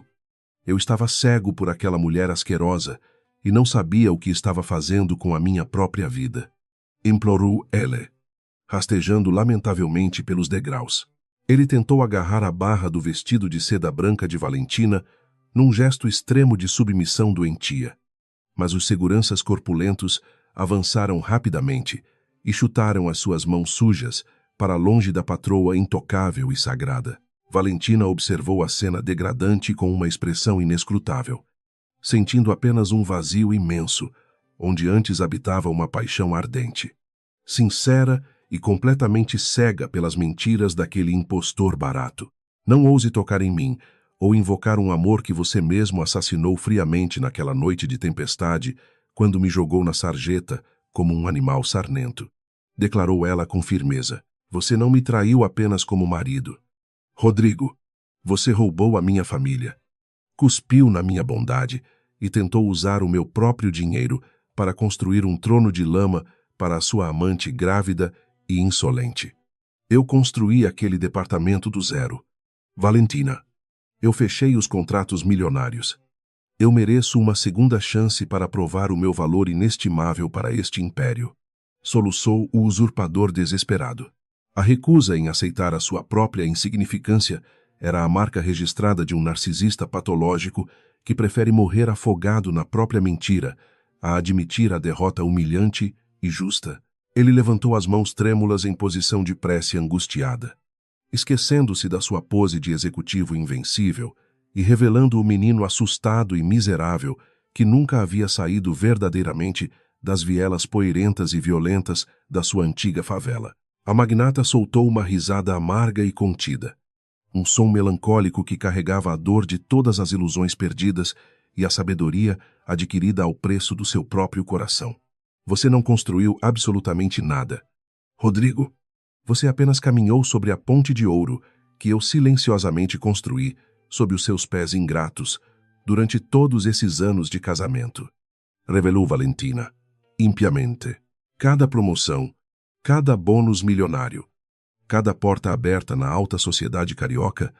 Speaker 1: Eu estava cego por aquela mulher asquerosa e não sabia o que estava fazendo com a minha própria vida. Implorou ela, rastejando lamentavelmente pelos degraus. Ele tentou agarrar a barra do vestido de seda branca de Valentina num gesto extremo de submissão doentia. Mas os seguranças corpulentos avançaram rapidamente e chutaram as suas mãos sujas para longe da patroa intocável e sagrada. Valentina observou a cena degradante com uma expressão inescrutável, sentindo apenas um vazio imenso, onde antes habitava uma paixão ardente, sincera e completamente cega pelas mentiras daquele impostor barato. Não ouse tocar em mim, ou invocar um amor que você mesmo assassinou friamente naquela noite de tempestade, quando me jogou na sarjeta como um animal sarnento. Declarou ela com firmeza. Você não me traiu apenas como marido. Rodrigo, você roubou a minha família, cuspiu na minha bondade e tentou usar o meu próprio dinheiro para construir um trono de lama para a sua amante grávida e insolente. Eu construí aquele departamento do zero. Valentina, eu fechei os contratos milionários. Eu mereço uma segunda chance para provar o meu valor inestimável para este império. Soluçou o usurpador desesperado. A recusa em aceitar a sua própria insignificância era a marca registrada de um narcisista patológico que prefere morrer afogado na própria mentira a admitir a derrota humilhante e justa. Ele levantou as mãos trêmulas em posição de prece angustiada, esquecendo-se da sua pose de executivo invencível e revelando o menino assustado e miserável que nunca havia saído verdadeiramente das vielas poeirentas e violentas da sua antiga favela. A magnata soltou uma risada amarga e contida, um som melancólico que carregava a dor de todas as ilusões perdidas e a sabedoria adquirida ao preço do seu próprio coração. Você não construiu absolutamente nada. Rodrigo, você apenas caminhou sobre a ponte de ouro que eu silenciosamente construí sob os seus pés ingratos durante todos esses anos de casamento. Revelou Valentina, impiamente. Cada promoção, cada bônus milionário, cada porta aberta na alta sociedade carioca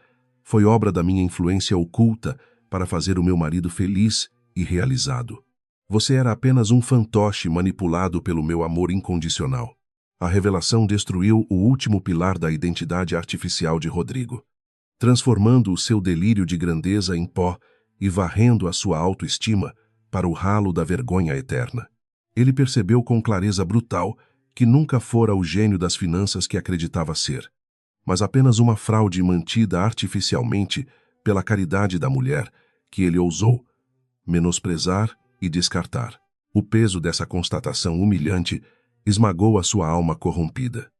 Speaker 1: foi obra da minha influência oculta para fazer o meu marido feliz e realizado. Você era apenas um fantoche manipulado pelo meu amor incondicional. A revelação destruiu o último pilar da identidade artificial de Rodrigo, transformando o seu delírio de grandeza em pó e varrendo a sua autoestima para o ralo da vergonha eterna. Ele percebeu com clareza brutal que nunca fora o gênio das finanças que acreditava ser, mas apenas uma fraude mantida artificialmente pela caridade da mulher que ele ousou menosprezar e descartar. O peso dessa constatação humilhante esmagou a sua alma corrompida,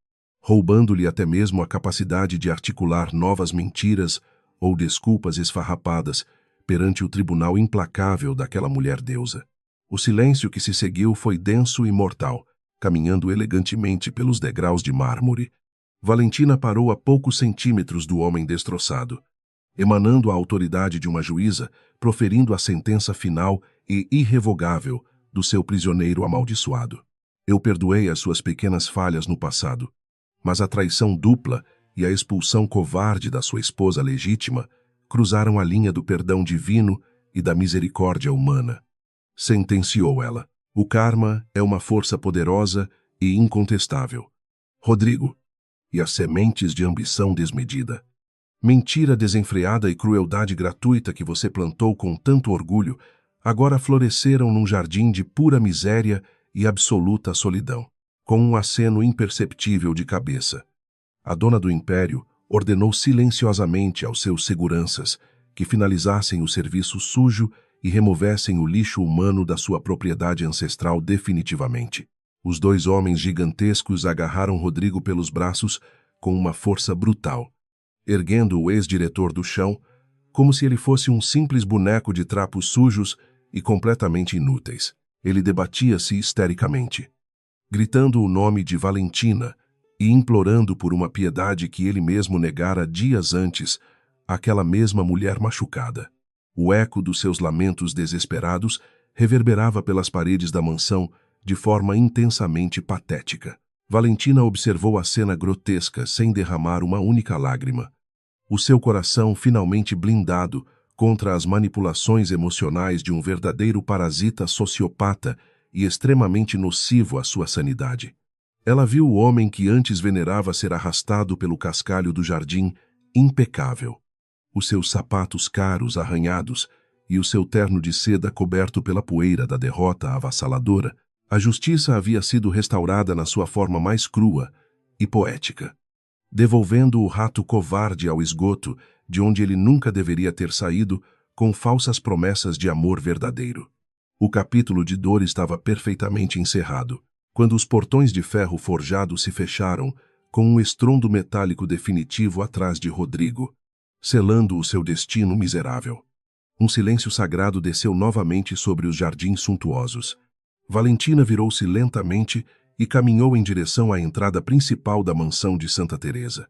Speaker 1: roubando-lhe até mesmo a capacidade de articular novas mentiras ou desculpas esfarrapadas perante o tribunal implacável daquela mulher deusa. O silêncio que se seguiu foi denso e mortal. Caminhando elegantemente pelos degraus de mármore, Valentina parou a poucos centímetros do homem destroçado, emanando a autoridade de uma juíza, proferindo a sentença final e irrevogável do seu prisioneiro amaldiçoado. Eu perdoei as suas pequenas falhas no passado, mas a traição dupla e a expulsão covarde da sua esposa legítima cruzaram a linha do perdão divino e da misericórdia humana. Sentenciou ela. O karma é uma força poderosa e incontestável. Rodrigo, e as sementes de ambição desmedida, mentira desenfreada e crueldade gratuita que você plantou com tanto orgulho, agora floresceram num jardim de pura miséria e absoluta solidão. Com um aceno imperceptível de cabeça, a dona do império ordenou silenciosamente aos seus seguranças que finalizassem o serviço sujo e removessem o lixo humano da sua propriedade ancestral definitivamente. Os dois homens gigantescos agarraram Rodrigo pelos braços com uma força brutal, erguendo o ex-diretor do chão como se ele fosse um simples boneco de trapos sujos e completamente inúteis. Ele debatia-se histericamente, gritando o nome de Valentina e implorando por uma piedade que ele mesmo negara dias antes àquela mesma mulher machucada. O eco dos seus lamentos desesperados reverberava pelas paredes da mansão de forma intensamente patética. Valentina observou a cena grotesca sem derramar uma única lágrima. O seu coração finalmente blindado contra as manipulações emocionais de um verdadeiro parasita sociopata e extremamente nocivo à sua sanidade. Ela viu o homem que antes venerava ser arrastado pelo cascalho do jardim, impecável. Os seus sapatos caros arranhados e o seu terno de seda coberto pela poeira da derrota avassaladora. A justiça havia sido restaurada na sua forma mais crua e poética, devolvendo o rato covarde ao esgoto de onde ele nunca deveria ter saído com falsas promessas de amor verdadeiro. O capítulo de dor estava perfeitamente encerrado, quando os portões de ferro forjado se fecharam com um estrondo metálico definitivo atrás de Rodrigo, selando o seu destino miserável. Um silêncio sagrado desceu novamente sobre os jardins suntuosos. Valentina virou-se lentamente e caminhou em direção à entrada principal da mansão de Santa Teresa.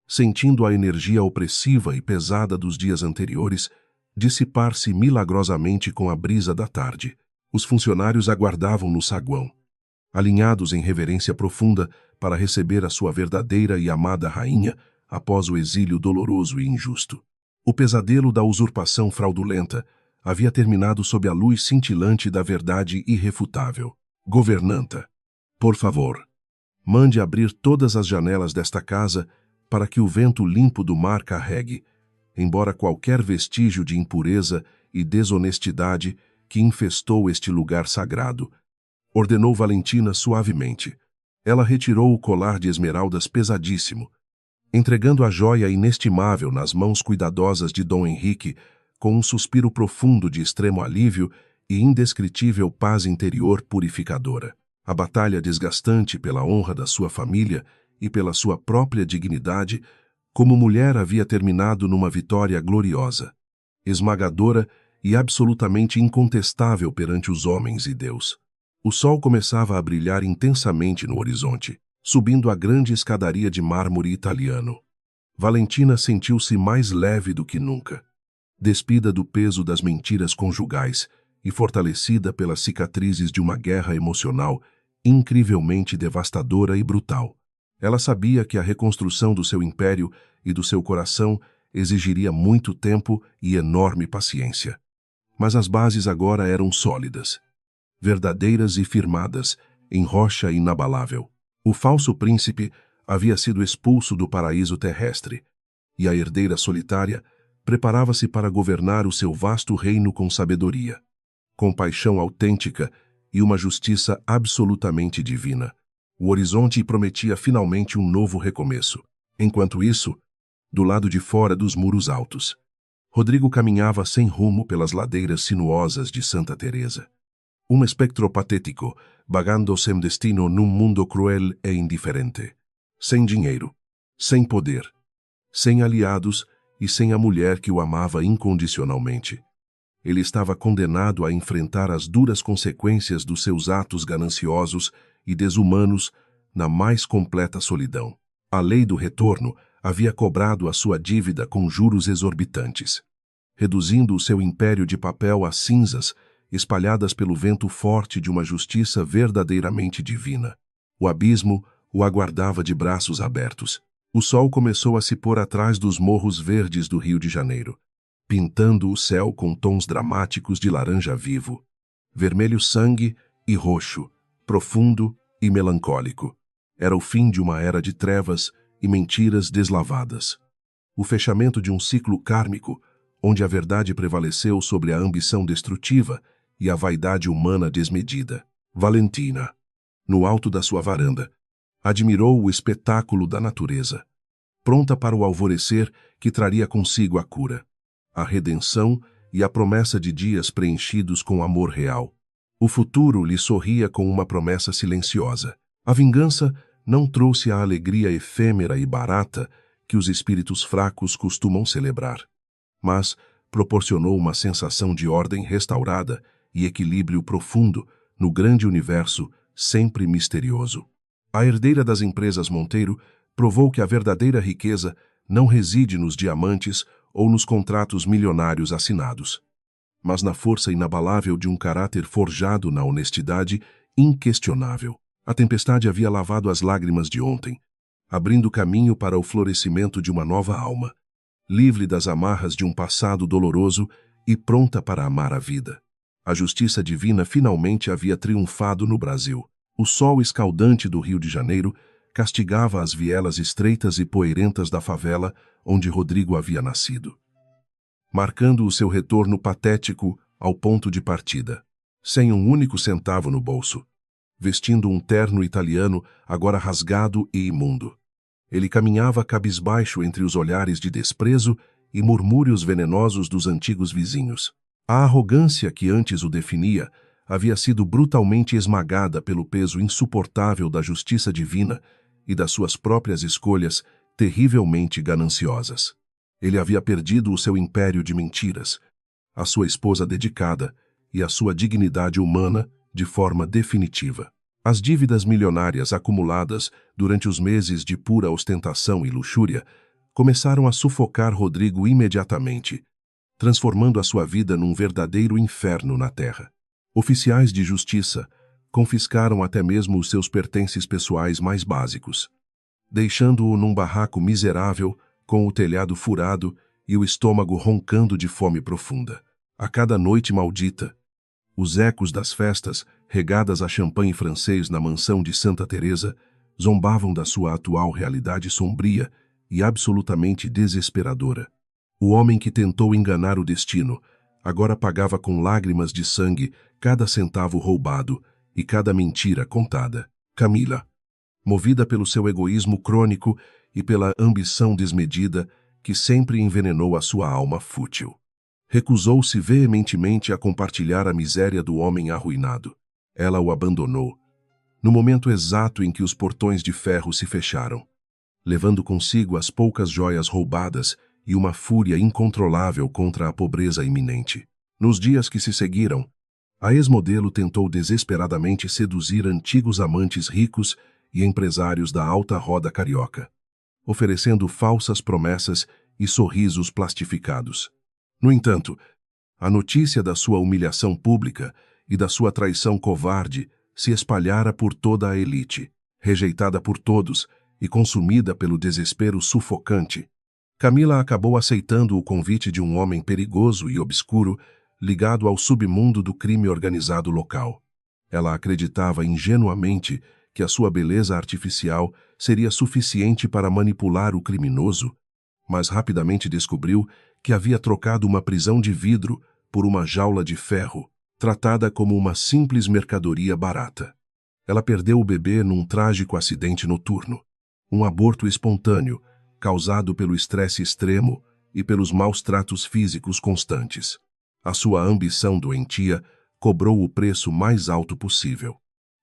Speaker 1: Sentindo a energia opressiva e pesada dos dias anteriores dissipar-se milagrosamente com a brisa da tarde, os funcionários aguardavam no saguão, alinhados em reverência profunda para receber a sua verdadeira e amada rainha após o exílio doloroso e injusto. O pesadelo da usurpação fraudulenta havia terminado sob a luz cintilante da verdade irrefutável. Governanta, por favor, mande abrir todas as janelas desta casa para que o vento limpo do mar carregue, embora qualquer vestígio de impureza e desonestidade que infestou este lugar sagrado, ordenou Valentina suavemente. Ela retirou o colar de esmeraldas pesadíssimo, entregando a joia inestimável nas mãos cuidadosas de Dom Henrique, com um suspiro profundo de extremo alívio e indescritível paz interior purificadora. A batalha desgastante pela honra da sua família e pela sua própria dignidade, como mulher, havia terminado numa vitória gloriosa, esmagadora e absolutamente incontestável perante os homens e Deus. O sol começava a brilhar intensamente no horizonte, subindo a grande escadaria de mármore italiano. Valentina sentiu-se mais leve do que nunca, despida do peso das mentiras conjugais e fortalecida pelas cicatrizes de uma guerra emocional incrivelmente devastadora e brutal. Ela sabia que a reconstrução do seu império e do seu coração exigiria muito tempo e enorme paciência. Mas as bases agora eram sólidas, verdadeiras e firmadas, em rocha inabalável. O falso príncipe havia sido expulso do paraíso terrestre, e a herdeira solitária preparava-se para governar o seu vasto reino com sabedoria, compaixão autêntica e uma justiça absolutamente divina. O horizonte prometia finalmente um novo recomeço. Enquanto isso, do lado de fora dos muros altos, Rodrigo caminhava sem rumo pelas ladeiras sinuosas de Santa Teresa. Um espectro patético, vagando sem destino num mundo cruel e indiferente. Sem dinheiro, sem poder, sem aliados e sem a mulher que o amava incondicionalmente. Ele estava condenado a enfrentar as duras consequências dos seus atos gananciosos e desumanos na mais completa solidão. A lei do retorno havia cobrado a sua dívida com juros exorbitantes, reduzindo o seu império de papel a cinzas espalhadas pelo vento forte de uma justiça verdadeiramente divina. O abismo o aguardava de braços abertos. O sol começou a se pôr atrás dos morros verdes do Rio de Janeiro, pintando o céu com tons dramáticos de laranja vivo, vermelho sangue e roxo, profundo e melancólico. Era o fim de uma era de trevas e mentiras deslavadas. O fechamento de um ciclo kármico, onde a verdade prevaleceu sobre a ambição destrutiva e a vaidade humana desmedida. Valentina, no alto da sua varanda, admirou o espetáculo da natureza, pronta para o alvorecer que traria consigo a cura, a redenção e a promessa de dias preenchidos com amor real. O futuro lhe sorria com uma promessa silenciosa. A vingança não trouxe a alegria efêmera e barata que os espíritos fracos costumam celebrar, mas proporcionou uma sensação de ordem restaurada e equilíbrio profundo no grande universo sempre misterioso. A herdeira das empresas Monteiro provou que a verdadeira riqueza não reside nos diamantes ou nos contratos milionários assinados, mas na força inabalável de um caráter forjado na honestidade inquestionável. A tempestade havia lavado as lágrimas de ontem, abrindo caminho para o florescimento de uma nova alma, livre das amarras de um passado doloroso e pronta para amar a vida. A justiça divina finalmente havia triunfado no Brasil. O sol escaldante do Rio de Janeiro castigava as vielas estreitas e poeirentas da favela onde Rodrigo havia nascido, marcando o seu retorno patético ao ponto de partida, sem um único centavo no bolso, vestindo um terno italiano agora rasgado e imundo. Ele caminhava cabisbaixo entre os olhares de desprezo e murmúrios venenosos dos antigos vizinhos. A arrogância que antes o definia havia sido brutalmente esmagada pelo peso insuportável da justiça divina e das suas próprias escolhas terrivelmente gananciosas. Ele havia perdido o seu império de mentiras, a sua esposa dedicada e a sua dignidade humana de forma definitiva. As dívidas milionárias acumuladas durante os meses de pura ostentação e luxúria começaram a sufocar Rodrigo imediatamente, transformando a sua vida num verdadeiro inferno na terra. Oficiais de justiça confiscaram até mesmo os seus pertences pessoais mais básicos, deixando-o num barraco miserável, com o telhado furado e o estômago roncando de fome profunda. A cada noite maldita, os ecos das festas, regadas a champanhe francês na mansão de Santa Teresa, zombavam da sua atual realidade sombria e absolutamente desesperadora. O homem que tentou enganar o destino agora pagava com lágrimas de sangue cada centavo roubado e cada mentira contada. Camila, movida pelo seu egoísmo crônico e pela ambição desmedida que sempre envenenou a sua alma fútil, recusou-se veementemente a compartilhar a miséria do homem arruinado. Ela o abandonou, no momento exato em que os portões de ferro se fecharam, levando consigo as poucas joias roubadas e uma fúria incontrolável contra a pobreza iminente. Nos dias que se seguiram, a ex-modelo tentou desesperadamente seduzir antigos amantes ricos e empresários da alta roda carioca, oferecendo falsas promessas e sorrisos plastificados. No entanto, a notícia da sua humilhação pública e da sua traição covarde se espalhara por toda a elite, rejeitada por todos e consumida pelo desespero sufocante. Camila acabou aceitando o convite de um homem perigoso e obscuro ligado ao submundo do crime organizado local. Ela acreditava ingenuamente que a sua beleza artificial seria suficiente para manipular o criminoso, mas rapidamente descobriu que havia trocado uma prisão de vidro por uma jaula de ferro, tratada como uma simples mercadoria barata. Ela perdeu o bebê num trágico acidente noturno, um aborto espontâneo, causado pelo estresse extremo e pelos maus tratos físicos constantes. A sua ambição doentia cobrou o preço mais alto possível,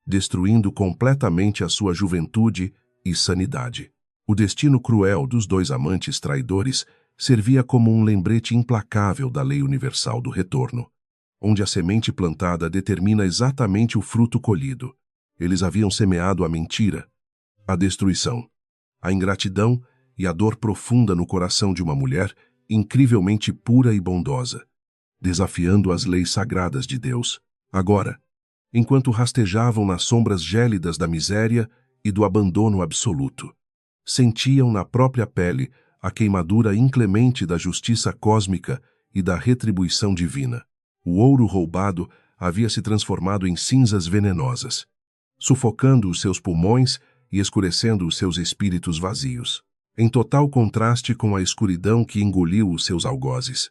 Speaker 1: destruindo completamente a sua juventude e sanidade. O destino cruel dos dois amantes traidores servia como um lembrete implacável da lei universal do retorno, onde a semente plantada determina exatamente o fruto colhido. Eles haviam semeado a mentira, a destruição, a ingratidão e a dor profunda no coração de uma mulher incrivelmente pura e bondosa, desafiando as leis sagradas de Deus. Agora, enquanto rastejavam nas sombras gélidas da miséria e do abandono absoluto, sentiam na própria pele a queimadura inclemente da justiça cósmica e da retribuição divina. O ouro roubado havia se transformado em cinzas venenosas, sufocando os seus pulmões e escurecendo os seus espíritos vazios, em total contraste com a escuridão que engoliu os seus algozes.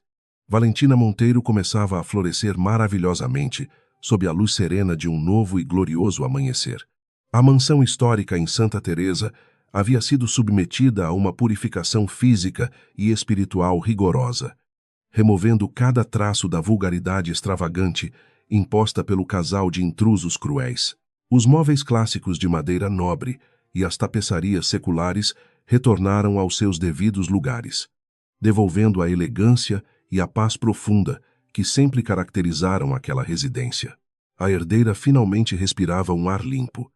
Speaker 1: Valentina Monteiro começava a florescer maravilhosamente sob a luz serena de um novo e glorioso amanhecer. A mansão histórica em Santa Teresa havia sido submetida a uma purificação física e espiritual rigorosa, removendo cada traço da vulgaridade extravagante imposta pelo casal de intrusos cruéis. Os móveis clássicos de madeira nobre e as tapeçarias seculares retornaram aos seus devidos lugares, devolvendo a elegância e a paz profunda que sempre caracterizaram aquela residência. A herdeira finalmente respirava um ar limpo,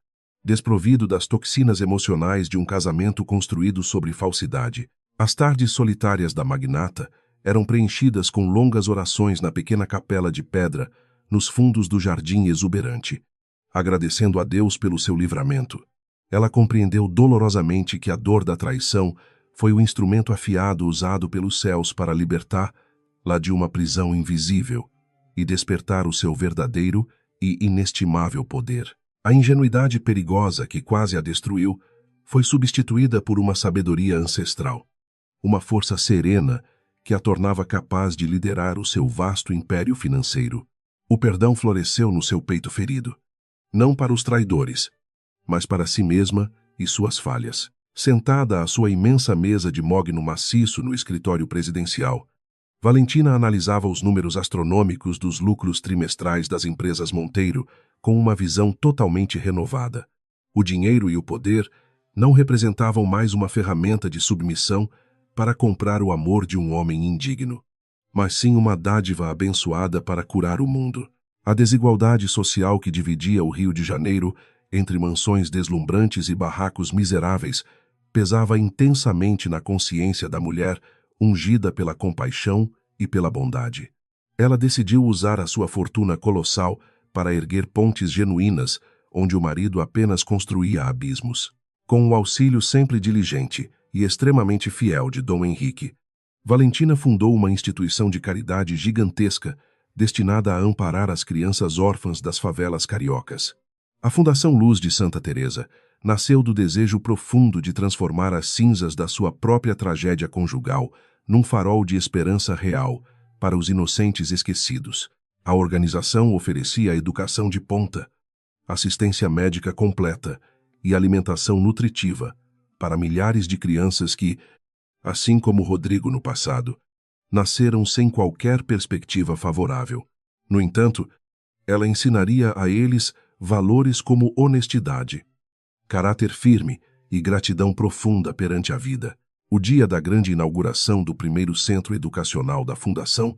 Speaker 1: desprovido das toxinas emocionais de um casamento construído sobre falsidade. As tardes solitárias da magnata eram preenchidas com longas orações na pequena capela de pedra nos fundos do jardim exuberante, agradecendo a Deus pelo seu livramento. Ela compreendeu dolorosamente que a dor da traição foi o instrumento afiado usado pelos céus para libertá-la de uma prisão invisível e despertar o seu verdadeiro e inestimável poder. A ingenuidade perigosa que quase a destruiu foi substituída por uma sabedoria ancestral, uma força serena que a tornava capaz de liderar o seu vasto império financeiro. O perdão floresceu no seu peito ferido, não para os traidores, mas para si mesma e suas falhas. Sentada à sua imensa mesa de mogno maciço no escritório presidencial, Valentina analisava os números astronômicos dos lucros trimestrais das empresas Monteiro com uma visão totalmente renovada. O dinheiro e o poder não representavam mais uma ferramenta de submissão para comprar o amor de um homem indigno, mas sim uma dádiva abençoada para curar o mundo. A desigualdade social que dividia o Rio de Janeiro entre mansões deslumbrantes e barracos miseráveis pesava intensamente na consciência da mulher ungida pela compaixão e pela bondade. Ela decidiu usar a sua fortuna colossal para erguer pontes genuínas onde o marido apenas construía abismos. Com o auxílio sempre diligente e extremamente fiel de Dom Henrique, Valentina fundou uma instituição de caridade gigantesca destinada a amparar as crianças órfãs das favelas cariocas. A Fundação Luz de Santa Teresa nasceu do desejo profundo de transformar as cinzas da sua própria tragédia conjugal num farol de esperança real para os inocentes esquecidos. A organização oferecia educação de ponta, assistência médica completa e alimentação nutritiva para milhares de crianças que, assim como Rodrigo no passado, nasceram sem qualquer perspectiva favorável. No entanto, ela ensinaria a eles valores como honestidade, caráter firme e gratidão profunda perante a vida. O dia da grande inauguração do primeiro centro educacional da Fundação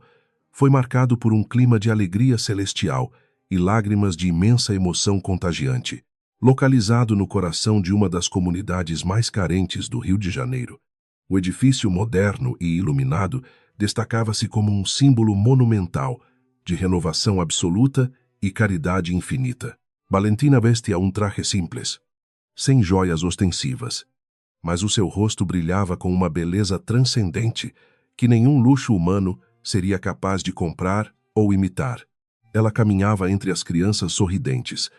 Speaker 1: foi marcado por um clima de alegria celestial e lágrimas de imensa emoção contagiante. Localizado no coração de uma das comunidades mais carentes do Rio de Janeiro, o edifício moderno e iluminado destacava-se como um símbolo monumental de renovação absoluta e caridade infinita. Valentina vestia um traje simples, sem joias ostensivas, mas o seu rosto brilhava com uma beleza transcendente que nenhum luxo humano seria capaz de comprar ou imitar. Ela caminhava entre as crianças sorridentes,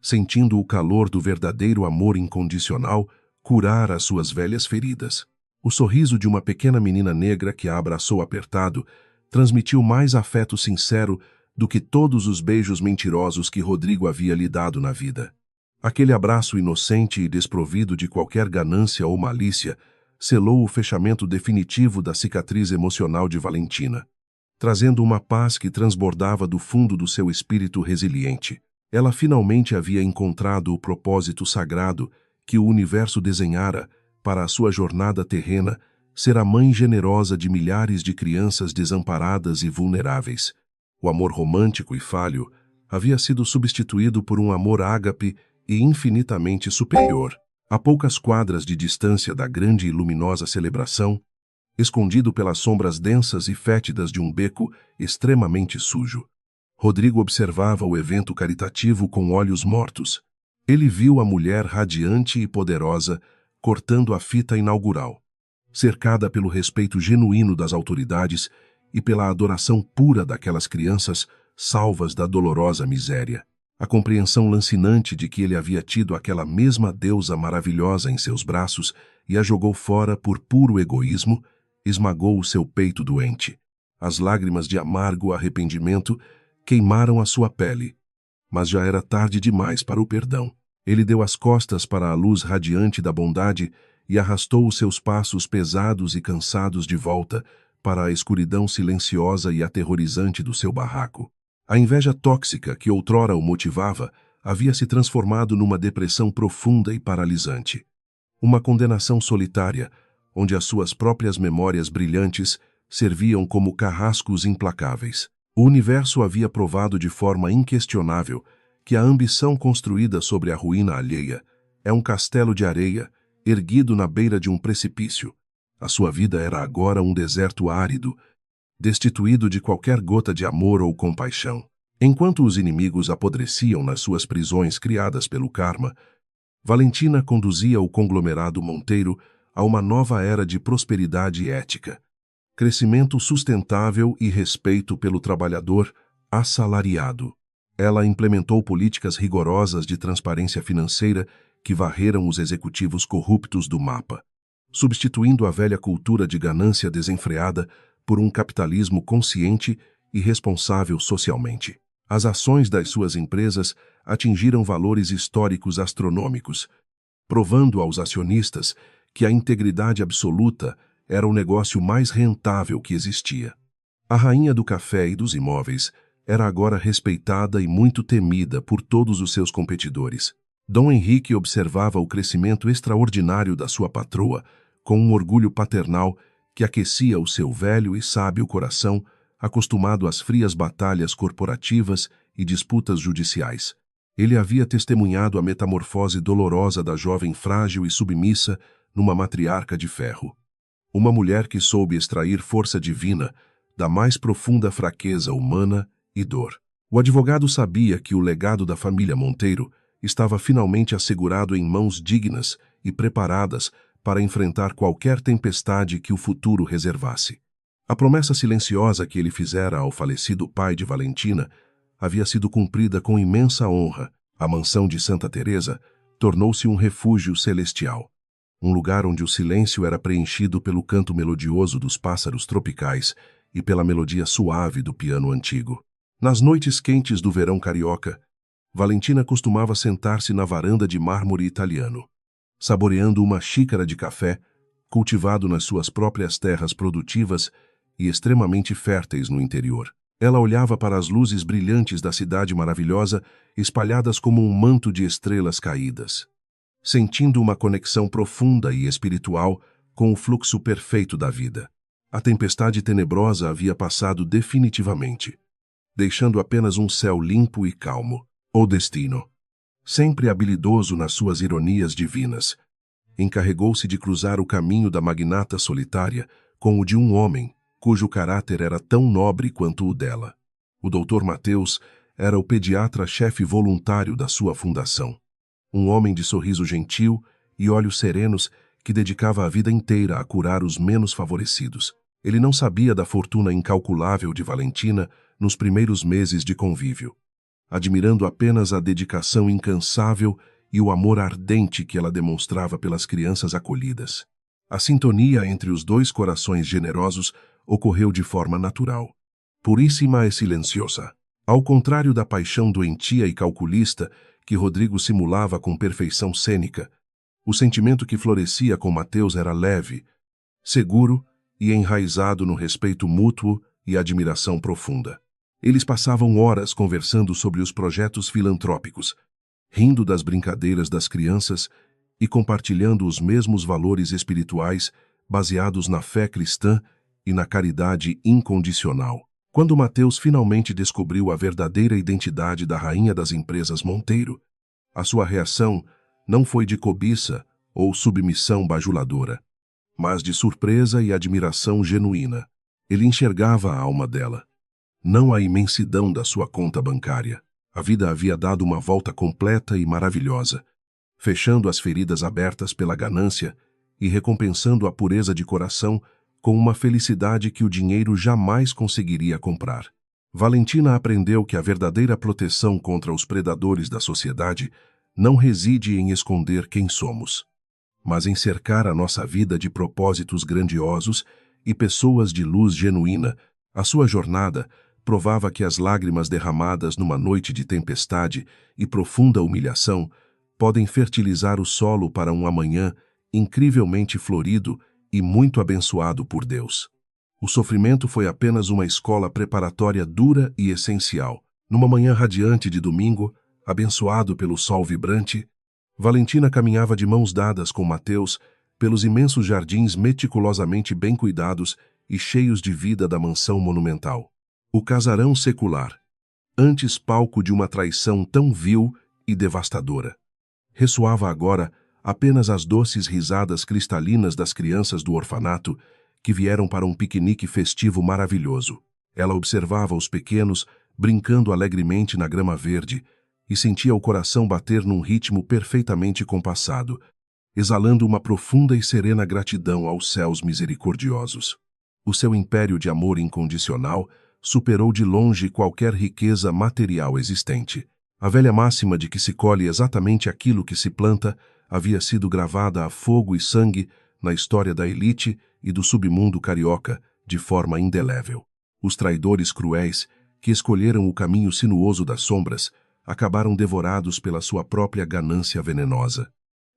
Speaker 1: sentindo o calor do verdadeiro amor incondicional curar as suas velhas feridas. O sorriso de uma pequena menina negra que a abraçou apertado transmitiu mais afeto sincero do que todos os beijos mentirosos que Rodrigo havia lhe dado na vida. Aquele abraço inocente e desprovido de qualquer ganância ou malícia selou o fechamento definitivo da cicatriz emocional de Valentina, trazendo uma paz que transbordava do fundo do seu espírito resiliente. Ela finalmente havia encontrado o propósito sagrado que o universo desenhara para a sua jornada terrena, ser a mãe generosa de milhares de crianças desamparadas e vulneráveis. O amor romântico e falho havia sido substituído por um amor ágape e infinitamente superior. A poucas quadras de distância da grande e luminosa celebração, escondido pelas sombras densas e fétidas de um beco extremamente sujo, Rodrigo observava o evento caritativo com olhos mortos. Ele viu a mulher radiante e poderosa cortando a fita inaugural, cercada pelo respeito genuíno das autoridades e pela adoração pura daquelas crianças salvas da dolorosa miséria. A compreensão lancinante de que ele havia tido aquela mesma deusa maravilhosa em seus braços e a jogou fora por puro egoísmo, esmagou o seu peito doente. As lágrimas de amargo arrependimento queimaram a sua pele, mas já era tarde demais para o perdão. Ele deu as costas para a luz radiante da bondade e arrastou os seus passos pesados e cansados de volta para a escuridão silenciosa e aterrorizante do seu barraco. A inveja tóxica que outrora o motivava havia se transformado numa depressão profunda e paralisante. Uma condenação solitária, onde as suas próprias memórias brilhantes serviam como carrascos implacáveis. O universo havia provado de forma inquestionável que a ambição construída sobre a ruína alheia é um castelo de areia erguido na beira de um precipício. A sua vida era agora um deserto árido, destituído de qualquer gota de amor ou compaixão. Enquanto os inimigos apodreciam nas suas prisões criadas pelo karma, Valentina conduzia o conglomerado Monteiro a uma nova era de prosperidade ética, crescimento sustentável e respeito pelo trabalhador assalariado. Ela implementou políticas rigorosas de transparência financeira que varreram os executivos corruptos do mapa, substituindo a velha cultura de ganância desenfreada por um capitalismo consciente e responsável socialmente. As ações das suas empresas atingiram valores históricos astronômicos, provando aos acionistas que a integridade absoluta era o negócio mais rentável que existia. A rainha do café e dos imóveis era agora respeitada e muito temida por todos os seus competidores. Dom Henrique observava o crescimento extraordinário da sua patroa com um orgulho paternal que aquecia o seu velho e sábio coração, acostumado às frias batalhas corporativas e disputas judiciais. Ele havia testemunhado a metamorfose dolorosa da jovem frágil e submissa numa matriarca de ferro. Uma mulher que soube extrair força divina da mais profunda fraqueza humana e dor. O advogado sabia que o legado da família Monteiro estava finalmente assegurado em mãos dignas e preparadas para enfrentar qualquer tempestade que o futuro reservasse. A promessa silenciosa que ele fizera ao falecido pai de Valentina havia sido cumprida com imensa honra. A mansão de Santa Teresa tornou-se um refúgio celestial, um lugar onde o silêncio era preenchido pelo canto melodioso dos pássaros tropicais e pela melodia suave do piano antigo. Nas noites quentes do verão carioca, Valentina costumava sentar-se na varanda de mármore italiano, saboreando uma xícara de café cultivado nas suas próprias terras produtivas e extremamente férteis no interior. Ela olhava para as luzes brilhantes da cidade maravilhosa, espalhadas como um manto de estrelas caídas, sentindo uma conexão profunda e espiritual com o fluxo perfeito da vida. A tempestade tenebrosa havia passado definitivamente, deixando apenas um céu limpo e calmo. O destino, sempre habilidoso nas suas ironias divinas, encarregou-se de cruzar o caminho da magnata solitária com o de um homem cujo caráter era tão nobre quanto o dela. O Dr. Mateus era o pediatra-chefe voluntário da sua fundação, um homem de sorriso gentil e olhos serenos que dedicava a vida inteira a curar os menos favorecidos. Ele não sabia da fortuna incalculável de Valentina nos primeiros meses de convívio, admirando apenas a dedicação incansável e o amor ardente que ela demonstrava pelas crianças acolhidas. A sintonia entre os dois corações generosos ocorreu de forma natural, puríssima e silenciosa. Ao contrário da paixão doentia e calculista que Rodrigo simulava com perfeição cênica, o sentimento que florescia com Mateus era leve, seguro e enraizado no respeito mútuo e admiração profunda. Eles passavam horas conversando sobre os projetos filantrópicos, rindo das brincadeiras das crianças e compartilhando os mesmos valores espirituais baseados na fé cristã e na caridade incondicional. Quando Mateus finalmente descobriu a verdadeira identidade da rainha das empresas Monteiro, a sua reação não foi de cobiça ou submissão bajuladora, mas de surpresa e admiração genuína. Ele enxergava a alma dela, não a imensidão da sua conta bancária. A vida havia dado uma volta completa e maravilhosa, fechando as feridas abertas pela ganância e recompensando a pureza de coração com uma felicidade que o dinheiro jamais conseguiria comprar. Valentina aprendeu que a verdadeira proteção contra os predadores da sociedade não reside em esconder quem somos, mas em cercar a nossa vida de propósitos grandiosos e pessoas de luz genuína. A sua jornada provava que as lágrimas derramadas numa noite de tempestade e profunda humilhação podem fertilizar o solo para um amanhã incrivelmente florido e muito abençoado por Deus. O sofrimento foi apenas uma escola preparatória dura e essencial. Numa manhã radiante de domingo, abençoado pelo sol vibrante, Valentina caminhava de mãos dadas com Mateus pelos imensos jardins meticulosamente bem cuidados e cheios de vida da mansão monumental. O casarão secular, antes palco de uma traição tão vil e devastadora. Ressoava agora apenas as doces risadas cristalinas das crianças do orfanato que vieram para um piquenique festivo maravilhoso. Ela observava os pequenos brincando alegremente na grama verde e sentia o coração bater num ritmo perfeitamente compassado, exalando uma profunda e serena gratidão aos céus misericordiosos. O seu império de amor incondicional superou de longe qualquer riqueza material existente. A velha máxima de que se colhe exatamente aquilo que se planta havia sido gravada a fogo e sangue na história da elite e do submundo carioca de forma indelével. Os traidores cruéis, que escolheram o caminho sinuoso das sombras, acabaram devorados pela sua própria ganância venenosa.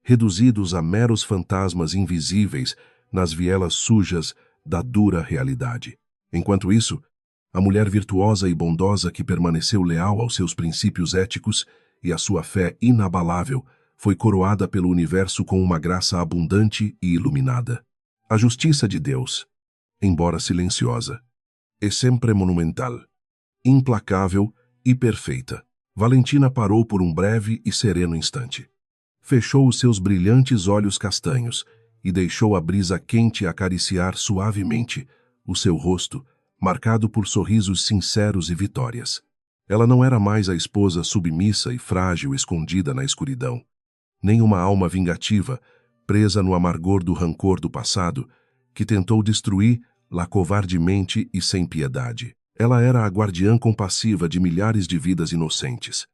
Speaker 1: Reduzidos a meros fantasmas invisíveis nas vielas sujas da dura realidade. Enquanto isso, a mulher virtuosa e bondosa que permaneceu leal aos seus princípios éticos e à sua fé inabalável foi coroada pelo universo com uma graça abundante e iluminada. A justiça de Deus, embora silenciosa, é sempre monumental, implacável e perfeita. Valentina parou por um breve e sereno instante. Fechou os seus brilhantes olhos castanhos e deixou a brisa quente acariciar suavemente o seu rosto, marcado por sorrisos sinceros e vitórias. Ela não era mais a esposa submissa e frágil escondida na escuridão, nem uma alma vingativa, presa no amargor do rancor do passado, que tentou destruí-la covardemente e sem piedade. Ela era a guardiã compassiva de milhares de vidas inocentes,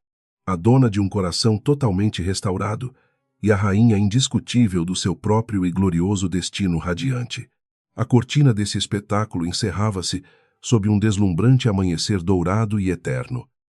Speaker 1: a dona de um coração totalmente restaurado e a rainha indiscutível do seu próprio e glorioso destino radiante. A cortina desse espetáculo encerrava-se sob um deslumbrante amanhecer dourado e eterno.